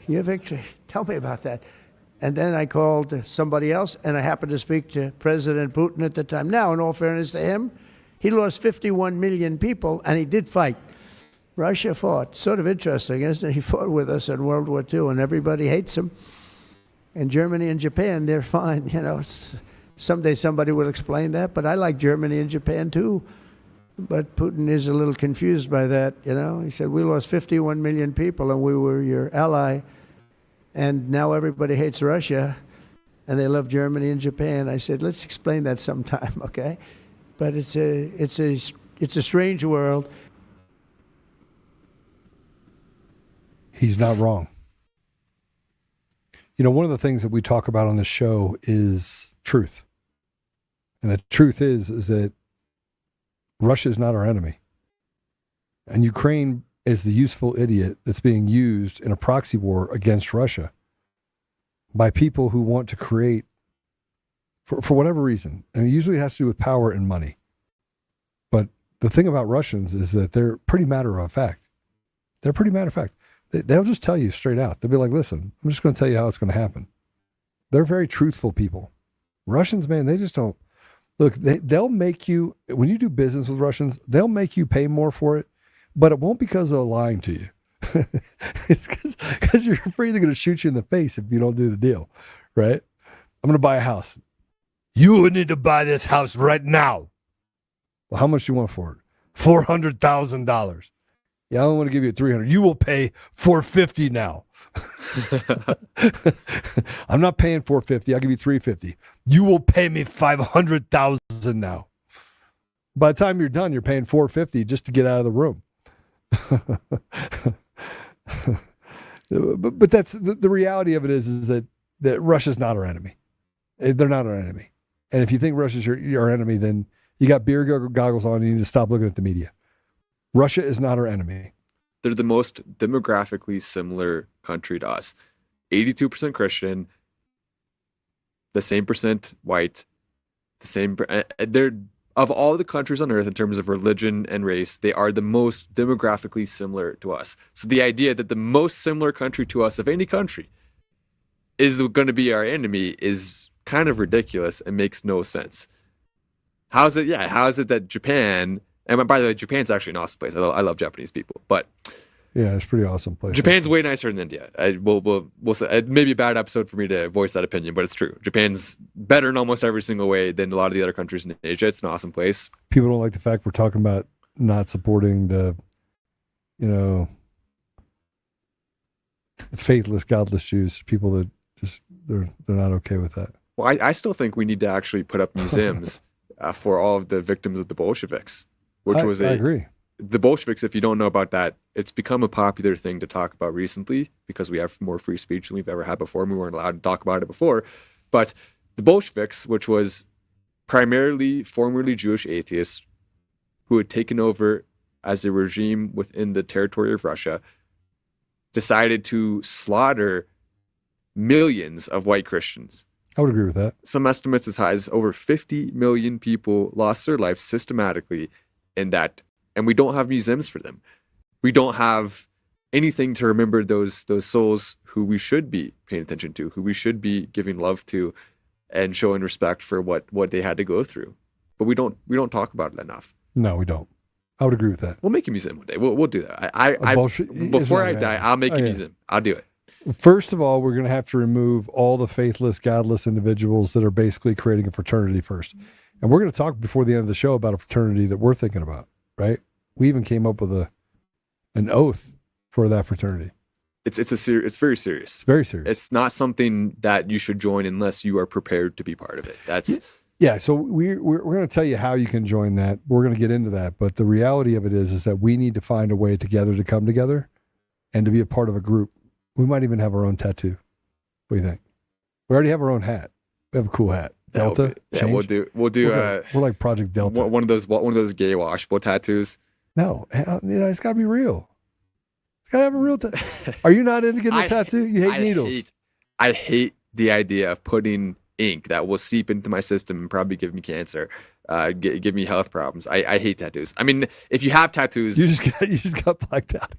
Your victory? Tell me about that." And then I called somebody else, and I happened to speak to President Putin at the time. Now, in all fairness to him, he lost 51 million people, and he did fight. Russia fought. Sort of interesting, isn't it? He fought with us in World War II, and everybody hates him. And Germany and Japan, they're fine. Someday somebody will explain that, but I like Germany and Japan too. But Putin is a little confused by that, He said, we lost 51 million people and we were your ally. And now everybody hates Russia and they love Germany and Japan. I said, let's explain that sometime, okay? But it's a strange world. He's not wrong. One of the things that we talk about on this show is truth. And the truth is that Russia is not our enemy. And Ukraine is the useful idiot that's being used in a proxy war against Russia by people who want to create, for whatever reason, and it usually has to do with power and money. But the thing about Russians is that they're pretty matter of fact. They're pretty matter of fact. They'll just tell you straight out. They'll be like, listen, I'm just going to tell you how it's going to happen. They're very truthful people. Russians, man, they just don't. Look, they'll make you, when you do business with Russians, they'll make you pay more for it, but it won't because they're lying to you. It's because you're afraid they're going to shoot you in the face if you don't do the deal, right? I'm going to buy a house. You need to buy this house right now. Well, how much do you want for it? $400,000. Yeah, I don't want to give you $300,000. You will pay $450,000 now. I'm not paying $450,000. I'll give you $350,000. You will pay me $500,000 now. By the time you're done, you're paying $450,000 just to get out of the room. But that's the reality of it is that Russia's not our enemy. They're not our enemy. And if you think Russia's your enemy, then you got beer goggles on and you need to stop looking at the media. Russia is not our enemy. They're the most demographically similar country to us. 82% Christian, the same percent white, the same. They're of all the countries on earth in terms of religion and race, they are the most demographically similar to us. So the idea that the most similar country to us of any country is going to be our enemy is kind of ridiculous and makes no sense. How is it that Japan, and by the way, Japan's actually an awesome place. I love Japanese people, but yeah, it's a pretty awesome place. Japan's way nicer than India. We'll say it may be a bad episode for me to voice that opinion, but it's true. Japan's better in almost every single way than a lot of the other countries in Asia. It's an awesome place. People don't like the fact we're talking about not supporting the faithless, godless Jews. People that just they're not okay with that. Well, I still think we need to actually put up museums for all of the victims of the Bolsheviks, I agree. The Bolsheviks, if you don't know about that, it's become a popular thing to talk about recently because we have more free speech than we've ever had before. And we weren't allowed to talk about it before. But the Bolsheviks, which was primarily formerly Jewish atheists who had taken over as a regime within the territory of Russia, decided to slaughter millions of white Christians. I would agree with that. Some estimates as high as over 50 million people lost their lives systematically in that. And we don't have museums for them. We don't have anything to remember those souls who we should be paying attention to, who we should be giving love to and showing respect for what they had to go through. But we don't talk about it enough. No, we don't. I would agree with that. We'll make a museum one day. We'll do that. Before I die, I'll make a museum. I'll do it. First of all, we're going to have to remove all the faithless, godless individuals that are basically creating a fraternity first. And we're going to talk before the end of the show about a fraternity that we're thinking about, right? We even came up with an oath for that fraternity. It's very serious. It's very serious. It's not something that you should join unless you are prepared to be part of it. Yeah, so we're going to tell you how you can join that. We're going to get into that. But the reality of it is that we need to find a way together to come together and to be a part of a group. We might even have our own tattoo. What do you think? We already have our own hat. We have a cool hat. Delta. Yeah, we'll do. We're like Project Delta. One of those gay washable tattoos. No, it's got to be real. It's got to have a real tattoo. Are you not into getting a tattoo? You hate needles. I hate the idea of putting ink that will seep into my system and probably give me cancer, give me health problems. I hate tattoos. I mean, if you have tattoos, you just got blacked out.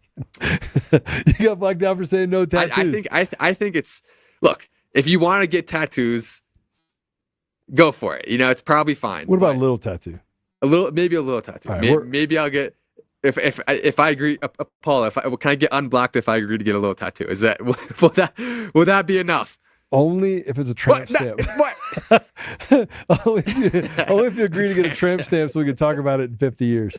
You got blacked out for saying no tattoos. I think it's look. If you want to get tattoos, go for it. It's probably fine. What about a little tattoo? Maybe a little tattoo. Right, maybe I'll get. If I agree, Paul, can I get unblocked if I agree to get a little tattoo? Is that will that be enough? Only if it's a tramp stamp. What? only if you agree to get a tramp stamp so we can talk about it in 50 years.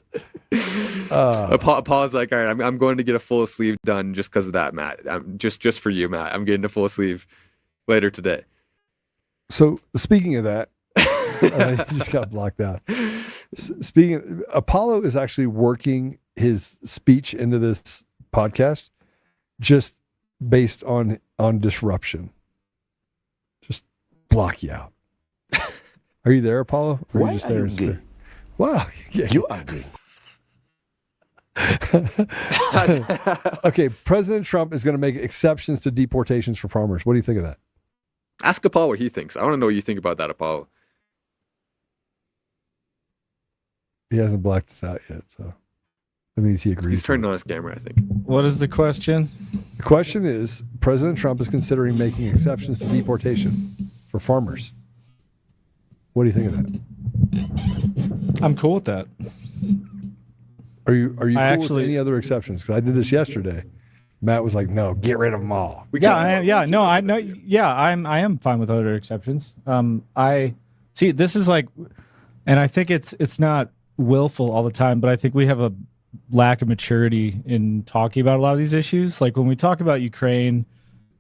Paul's like, all right, I'm going to get a full sleeve done just because of that, Matt. Just for you, Matt. I'm getting a full sleeve later today. So speaking of that, he just got blocked out. Apollo is actually working his speech into this podcast just based on disruption. Just block you out. Are you there, Apollo? Or Why are you just are there? you gay? Wow. You are gay. Okay, President Trump is going to make exceptions to deportations for farmers. What do you think of that? Ask Apollo what he thinks. I want to know what you think about that, Apollo. He hasn't blacked us out yet, so that means he agrees. He's turned on his camera, I think. What is the question? The question is, President Trump is considering making exceptions to deportation for farmers. What do you think of that? I'm cool with that. Are you cool with any other exceptions? Because I did this yesterday. Matt was like, "No, get rid of them all." I am fine with other exceptions. I see this is like, and I think it's not willful all the time, but I think we have a lack of maturity in talking about a lot of these issues. Like when we talk about Ukraine,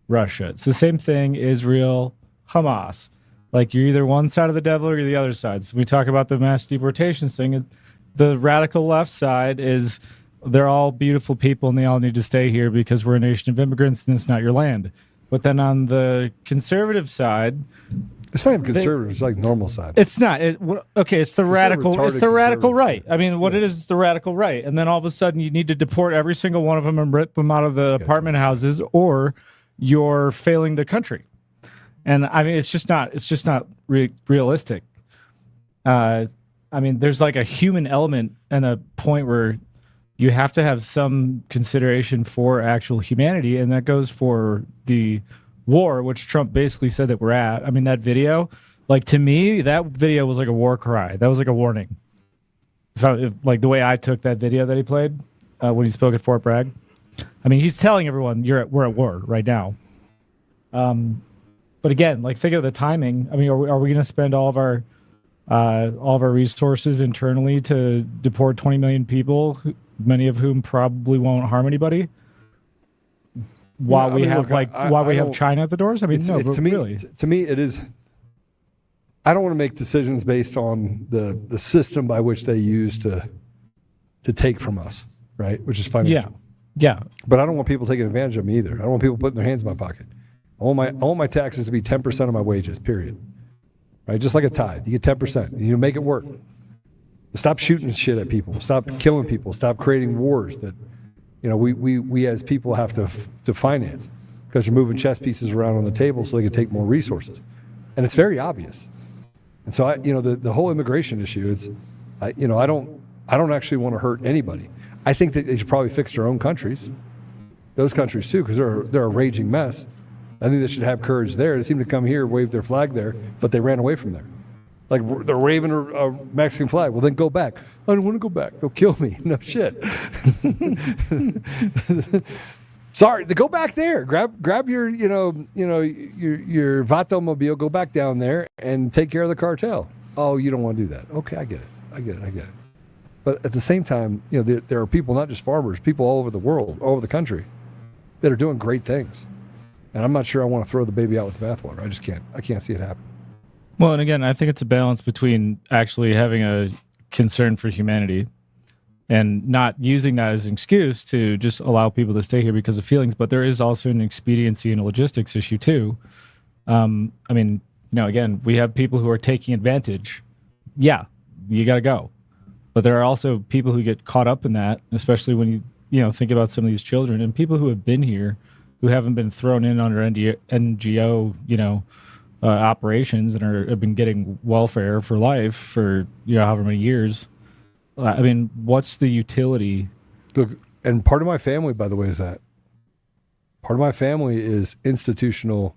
Russia, it's the same thing. Israel, Hamas. Like you're either one side of the devil or you're the other side. So we talk about the mass deportations thing. The radical left side is they're all beautiful people and they all need to stay here because we're a nation of immigrants and it's not your land. But then on the conservative side, it's not even conservative. It's like normal side. It's not. It's the radical. It's the radical right. I mean, what it is the radical right. And then all of a sudden, you need to deport every single one of them and rip them out of the apartment houses, or you're failing the country. And I mean, it's just not realistic. I mean, there's like a human element and a point where you have to have some consideration for actual humanity, and that goes for the war, which Trump basically said that we're at. I mean, that video, like to me, that video was like a war cry. That was like a warning. So, like the way I took that video that he played when he spoke at Fort Bragg. I mean, he's telling everyone we're at war right now. But again, like think of the timing. I mean, are we going to spend all of our resources internally to deport 20 million people, many of whom probably won't harm anybody? While we have China at the doors. I mean, no, but really, to me, it is. I don't want to make decisions based on the system by which they use to take from us, right? Which is financial. Yeah. But I don't want people taking advantage of me either. I don't want people putting their hands in my pocket. I want my taxes to be 10% of my wages. Period. Right? Just like a tithe, you get 10%. You make it work. Stop shooting shit at people. Stop killing people. Stop creating wars that. We as people have to finance because you're moving chess pieces around on the table so they can take more resources, and it's very obvious. And so the whole immigration issue is, I don't actually want to hurt anybody. I think that they should probably fix their own countries, those countries too, because they're a raging mess. I think they should have courage there. They seem to come here, wave their flag there, but they ran away from there. Like they're waving a Mexican flag. Well, then go back. I don't want to go back. They'll kill me. No shit. Sorry, go back there. Grab your your Vatomobile. Go back down there and take care of the cartel. Oh, you don't want to do that. Okay, I get it. But at the same time, there are people, not just farmers, people all over the world, all over the country, that are doing great things. And I'm not sure I want to throw the baby out with the bathwater. I just can't. I can't see it happen. Well, and again, I think it's a balance between actually having a concern for humanity and not using that as an excuse to just allow people to stay here because of feelings. But there is also an expediency and a logistics issue too. I mean, again, we have people who are taking advantage. Yeah, you got to go. But there are also people who get caught up in that, especially when you think about some of these children and people who have been here who haven't been thrown in under NGO, operations and have been getting welfare for life for however many years. I mean, what's the utility? Look, and part of my family, by the way, is that part of my family is institutional.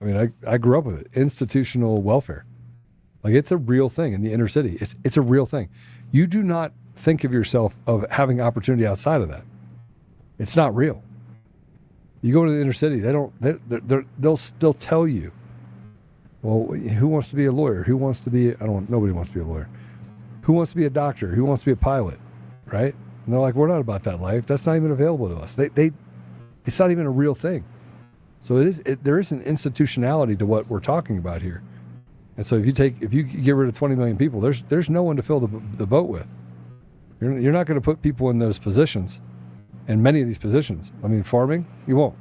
I mean, I grew up with it. Institutional welfare, like it's a real thing in the inner city. It's a real thing. You do not think of yourself of having opportunity outside of that. It's not real. You go to the inner city, they'll tell you. Well, who wants to be a lawyer? Who wants to be? Nobody wants to be a lawyer. Who wants to be a doctor? Who wants to be a pilot? Right? And they're like, we're not about that life. That's not even available to us. It's not even a real thing. So there is an institutionality to what we're talking about here. And so if you get rid of 20 million people, there's no one to fill the boat with. You're not going to put people in those positions, in many of these positions. I mean, farming, you won't.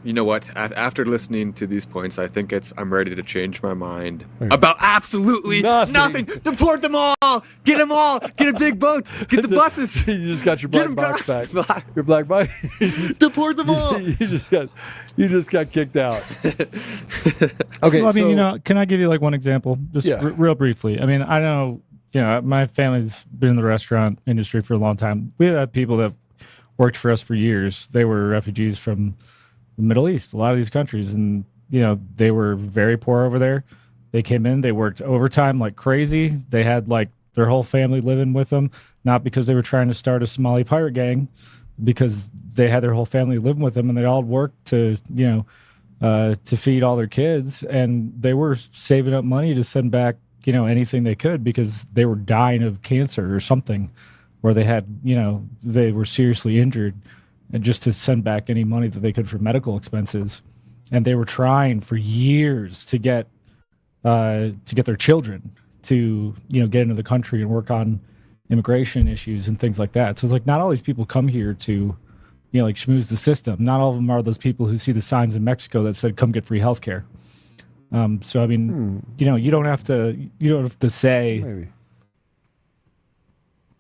You know what? After listening to these points, I think I'm ready to change my mind about absolutely nothing. Deport them all. Get them all. Get a big boat. Get the buses. You just got your black box back. Your black box. Deport them all. You just got kicked out. Okay. Well, I mean, can I give you like one example, just real briefly? I mean, I know, my family's been in the restaurant industry for a long time. We had people that worked for us for years. They were refugees from the Middle East, a lot of these countries, and they were very poor over there. They came in, they worked overtime like crazy. They had like their whole family living with them, not because they were trying to start a Somali pirate gang, because they had their whole family living with them, and they all worked to to feed all their kids, and they were saving up money to send back anything they could because they were dying of cancer or something, where they had they were seriously injured, and just to send back any money that they could for medical expenses. And they were trying for years to get their children to get into the country and work on immigration issues and things like that. So it's like not all these people come here to like schmooze the system. Not all of them are those people who see the signs in Mexico that said come get free healthcare. So I mean, you don't have to say maybe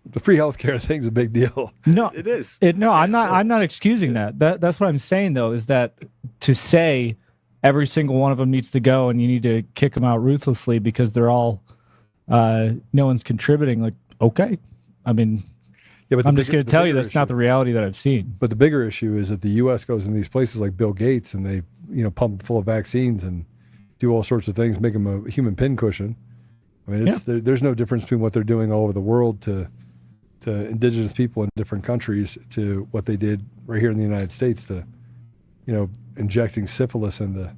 the free healthcare thing's a big deal. No, it is. No, I'm not excusing that. That's what I'm saying though, is that to say every single one of them needs to go and you need to kick them out ruthlessly because they're all no one's contributing. Like, okay, I mean, yeah, but I'm just going to tell you that's not the reality that I've seen. But the bigger issue is that the U.S. goes in these places like Bill Gates and they pump full of vaccines and do all sorts of things, make them a human pincushion. I mean, there's no difference between what they're doing all over the world to indigenous people in different countries to what they did right here in the United States to, injecting syphilis into,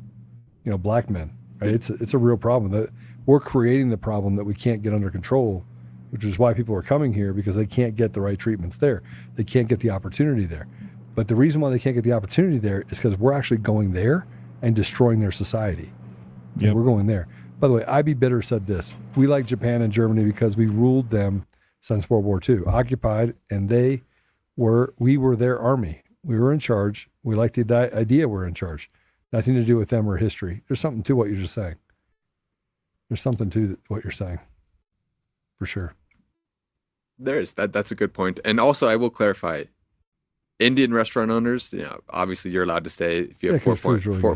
black men. Right? It's a real problem that we're creating the problem that we can't get under control, which is why people are coming here because they can't get the right treatments there. They can't get the opportunity there. But the reason why they can't get the opportunity there is because we're actually going there and destroying their society. Yeah, we're going there. By the way, I.B. Bitter said this: we like Japan and Germany because we ruled them since World War II, occupied, and we were their army. We were in charge. We like the idea we're in charge. Nothing to do with them or history. There's something to what you're just saying. There's something to what you're saying, for sure. There is. That's a good point. And also, I will clarify, Indian restaurant owners, obviously you're allowed to stay. If you have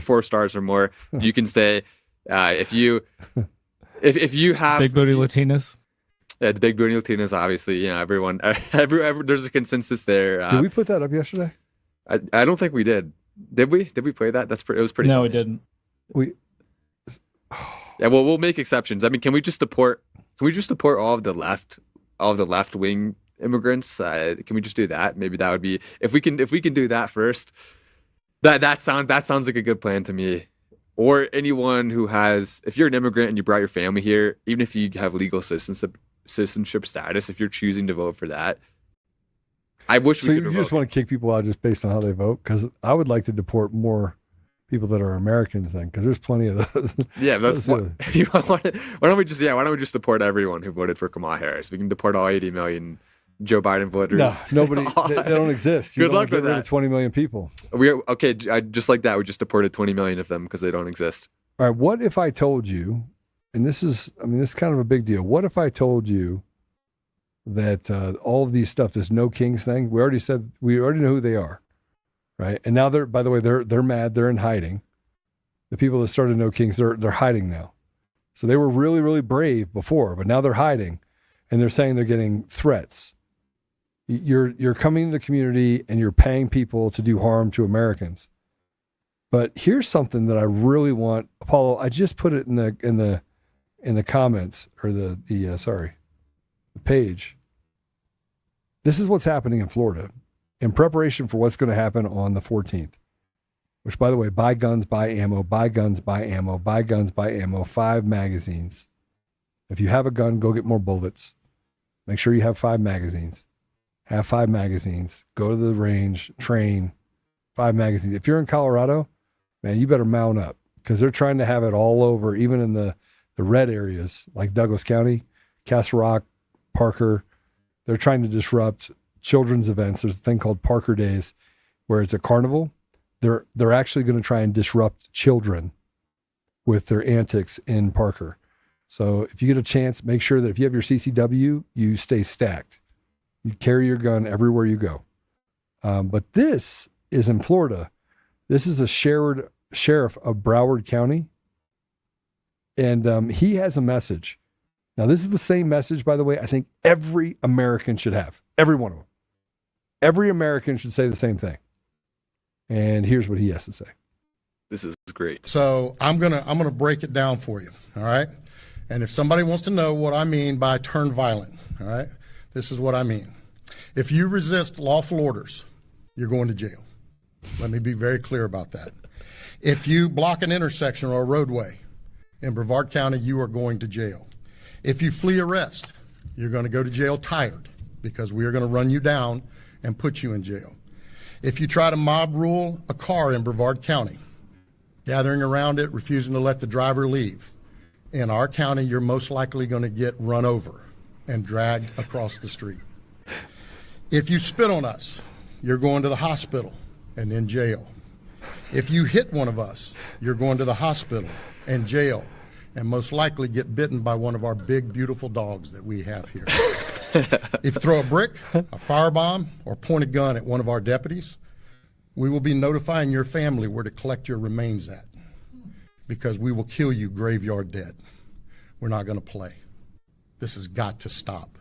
four stars or more, you can stay. If you have big booty Latinas. Yeah, the big booty Latinas, obviously, everyone, there's a consensus there. Did we put that up yesterday? I don't think we did. Did we? Did we play that? It was pretty. No, funny. we didn't. Yeah, well, we'll make exceptions. I mean, can we just deport all of the left wing immigrants? Can we just do that? Maybe that would be if we can do that first. That sounds like a good plan to me. Or anyone who has, if you're an immigrant and you brought your family here, even if you have legal citizenship status, if you're choosing to vote for that, I wish we could. So you just want to kick people out just based on how they vote? Because I would like to deport more people that are Americans then, because there's plenty of those. Yeah, that's why don't we just deport everyone who voted for Kamala Harris? We can deport all 80 million Joe Biden voters. No, nobody. They don't exist. Good luck with that. 20 million people. Okay. Just like that, we just deported 20 million of them because they don't exist. All right. What if I told you, and this is kind of a big deal. What if I told you that all of these stuff, this No Kings thing, we already know who they are, right? And now by the way, they're mad. They're in hiding. The people that started No Kings, they're hiding now. So they were really, really brave before, but now they're hiding, and they're saying they're getting threats. You're coming into the community and you're paying people to do harm to Americans. But here's something that I really want, Apollo. I just put it in the comments or the page. This is what's happening in Florida in preparation for what's going to happen on the 14th. Which, by the way, buy guns, buy ammo, buy guns, buy ammo, buy guns, buy ammo. 5 magazines. If you have a gun, go get more bullets. Make sure you have 5 magazines. Have 5 magazines. Go to the range, train, 5 magazines. If you're in Colorado, man, you better mount up because they're trying to have it all over, even in the red areas like Douglas County, Castle Rock, Parker. They're trying to disrupt children's events. There's a thing called Parker Days where it's a carnival. They're actually going to try and disrupt children with their antics in Parker. So if you get a chance, make sure that if you have your CCW, you stay stacked. You carry your gun everywhere you go. But this is in Florida. This is a sheriff of Broward County. And he has a message. Now, this is the same message, by the way, I think every American should have. Every one of them. Every American should say the same thing. And here's what he has to say. This is great. So I'm gonna break it down for you, all right? And if somebody wants to know what I mean by turn violent, all right, this is what I mean. If you resist lawful orders, you're going to jail. Let me be very clear about that. If you block an intersection or a roadway in Brevard County, you are going to jail. If you flee arrest, you're going to go to jail tired because we are going to run you down and put you in jail. If you try to mob rule a car in Brevard County, gathering around it, refusing to let the driver leave, in our county, you're most likely going to get run over and dragged across the street. If you spit on us, you're going to the hospital and in jail. If you hit one of us, you're going to the hospital and jail, and most likely get bitten by one of our big, beautiful dogs that we have here. If you throw a brick, a firebomb, or point a gun at one of our deputies, we will be notifying your family where to collect your remains at, because we will kill you graveyard dead. We're not going to play. This has got to stop.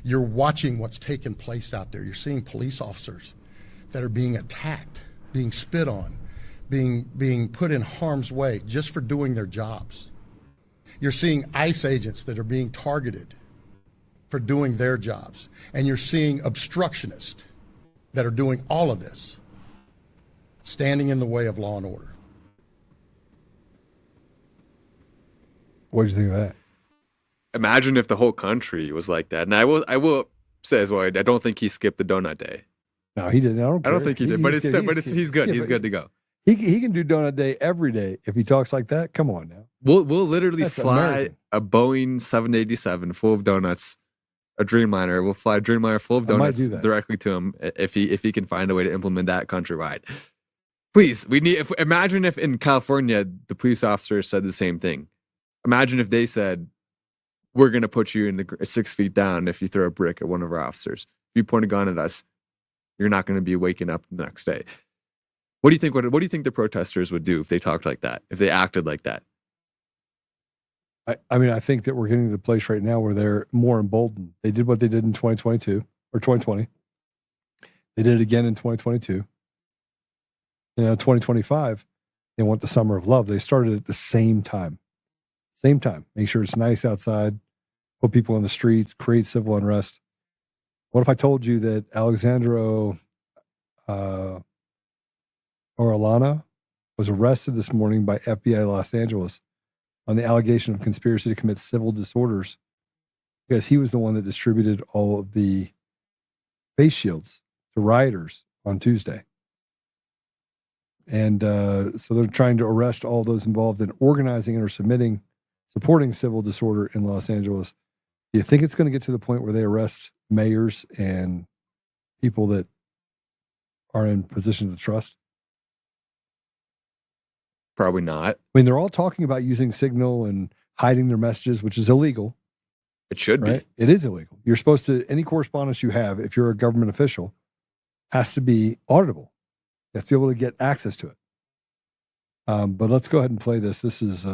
You're watching what's taking place out there. You're seeing police officers that are being attacked, being spit on, being put in harm's way just for doing their jobs. You're seeing ICE agents that are being targeted for doing their jobs. And you're seeing obstructionists that are doing all of this, standing in the way of law and order. What did you think of that? Imagine if the whole country was like that. And I will say as well, I don't think he skipped the donut day. No, he didn't. I don't think he did, but he's good. He's good to go. He can do donut day every day if he talks like that. Come on now. We'll literally That's fly American. a Boeing 787 full of donuts, a Dreamliner. We'll fly a Dreamliner full of I might donuts do that. directly to him if he can find a way to implement that countrywide. Please, imagine if in California the police officers said the same thing. Imagine if they said, "We're going to put you in the 6 feet down if you throw a brick at one of our officers. If you point a gun at us, you're not going to be waking up the next day." What do you think? What do you think the protesters would do if they talked like that? If they acted like that? I mean, I think that we're getting to the place right now where they're more emboldened. They did what they did in 2022 or 2020. They did it again in 2022. 2025, they want the summer of love. They started at the same time. Same time. Make sure it's nice outside, put people in the streets, create civil unrest. What if I told you that Alexandro Orellana was arrested this morning by FBI Los Angeles on the allegation of conspiracy to commit civil disorders because he was the one that distributed all of the face shields to rioters on Tuesday. And so they're trying to arrest all those involved in organizing or supporting civil disorder in Los Angeles. Do you think it's going to get to the point where they arrest mayors and people that are in positions of trust? Probably not. I mean, they're all talking about using Signal and hiding their messages, which is illegal. It should be. It is illegal. You're supposed to, any correspondence you have, if you're a government official, has to be auditable. You have to be able to get access to it. But let's go ahead and play this. This is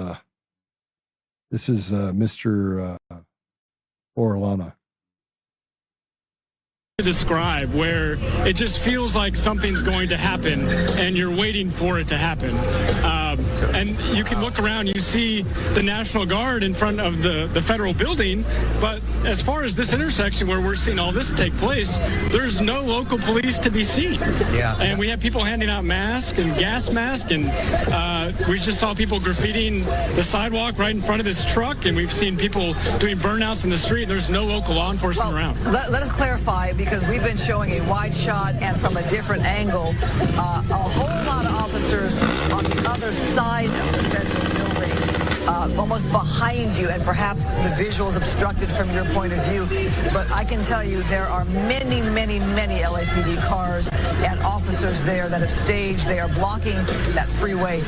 Mr. Orellana. Describe where it just feels like something's going to happen and you're waiting for it to happen. And you can look around, you see the National Guard in front of the federal building, but as far as this intersection where we're seeing all this take place, there's no local police to be seen. Yeah. And we have people handing out masks and gas masks, and we just saw people graffitiing the sidewalk right in front of this truck, and we've seen people doing burnouts in the street. There's no local law enforcement around. Let us clarify, because we've been showing a wide shot and from a different angle, a whole lot of officers on the other side of the federal building, almost behind you, and perhaps the visual is obstructed from your point of view. But I can tell you there are many, many, many LAPD cars and officers there that have staged. They are blocking that freeway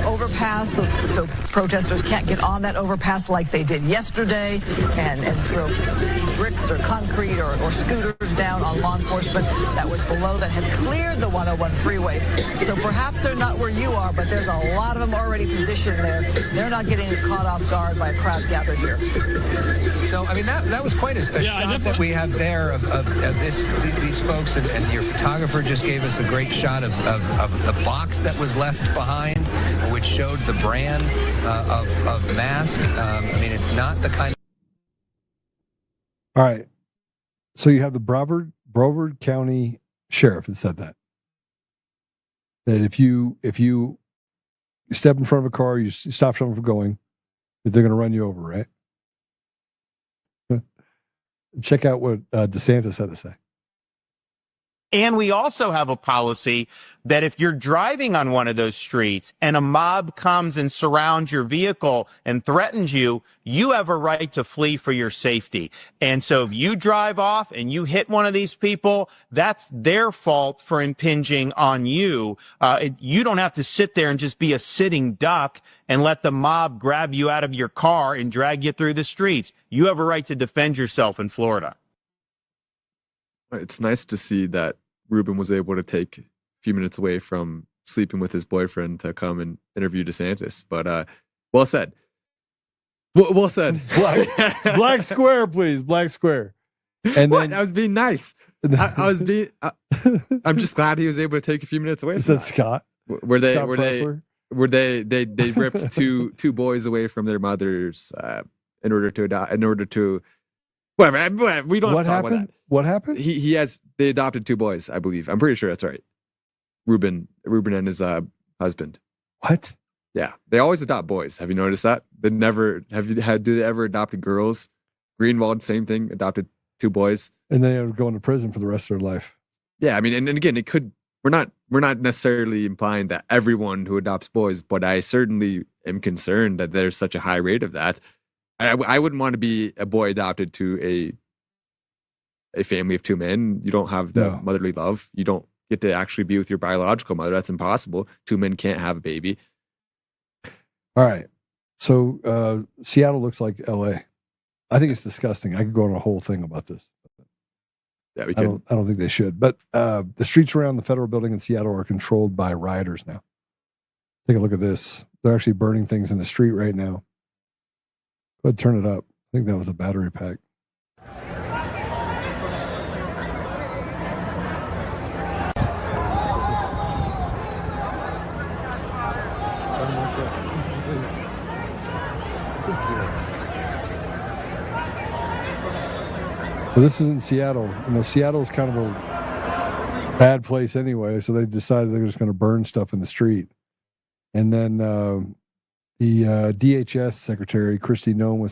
overpass so protesters can't get on that overpass like they did yesterday and throw bricks or concrete or scooters down on law enforcement that was below that had cleared the 101 freeway. So perhaps they're not where you are, but there's a lot of them already positioned there. They're not getting caught off guard by a crowd gathered here. So, I mean, that was quite a shot that we have there of these folks, and your photographer just gave us a great shot of the box that was left behind, which showed the brand of mask. I mean, it's not the kind of... All right. So you have the Broward County Sheriff that said that. that if you step in front of a car, you stop someone from going, that they're going to run you over, right? Check out what DeSantis had to say. And we also have a policy that if you're driving on one of those streets and a mob comes and surrounds your vehicle and threatens you, you have a right to flee for your safety. And so if you drive off and you hit one of these people, that's their fault for impinging on you. You don't have to sit there and just be a sitting duck and let the mob grab you out of your car and drag you through the streets. You have a right to defend yourself in Florida. It's nice to see that Ruben was able to take a few minutes away from sleeping with his boyfriend to come and interview DeSantis. But well said. Well said. Black square, please. Black square. And then I was being nice. I was being. I'm just glad he was able to take a few minutes away. Is that Scott? Were they ripped two boys away from their mothers in order to adopt? In order to whatever. We don't. What have to talk happened? About that. What happened? They adopted two boys, I believe. I'm pretty sure that's right. Ruben and his husband. What? Yeah, they always adopt boys. Have you noticed that? They never do they ever adopted girls? Greenwald, same thing, adopted two boys, and they are going to prison for the rest of their life. Yeah, I mean, and again, it could. We're not necessarily implying that everyone who adopts boys, but I certainly am concerned that there's such a high rate of that. I wouldn't want to be a boy adopted to a family of two men. You don't have the motherly love. You don't get to actually be with your biological mother. That's impossible. Two men can't have a baby. All right. So Seattle looks like LA. I think it's disgusting. I could go on a whole thing about this. Yeah, we can. I don't think they should. But the streets around the federal building in Seattle are controlled by rioters now. Take a look at this. They're actually burning things in the street right now. Go ahead, turn it up. I think that was a battery pack. So this is in Seattle. Seattle's kind of a bad place anyway, so they decided they're just going to burn stuff in the street. And then the DHS Secretary, Kristi Noem, was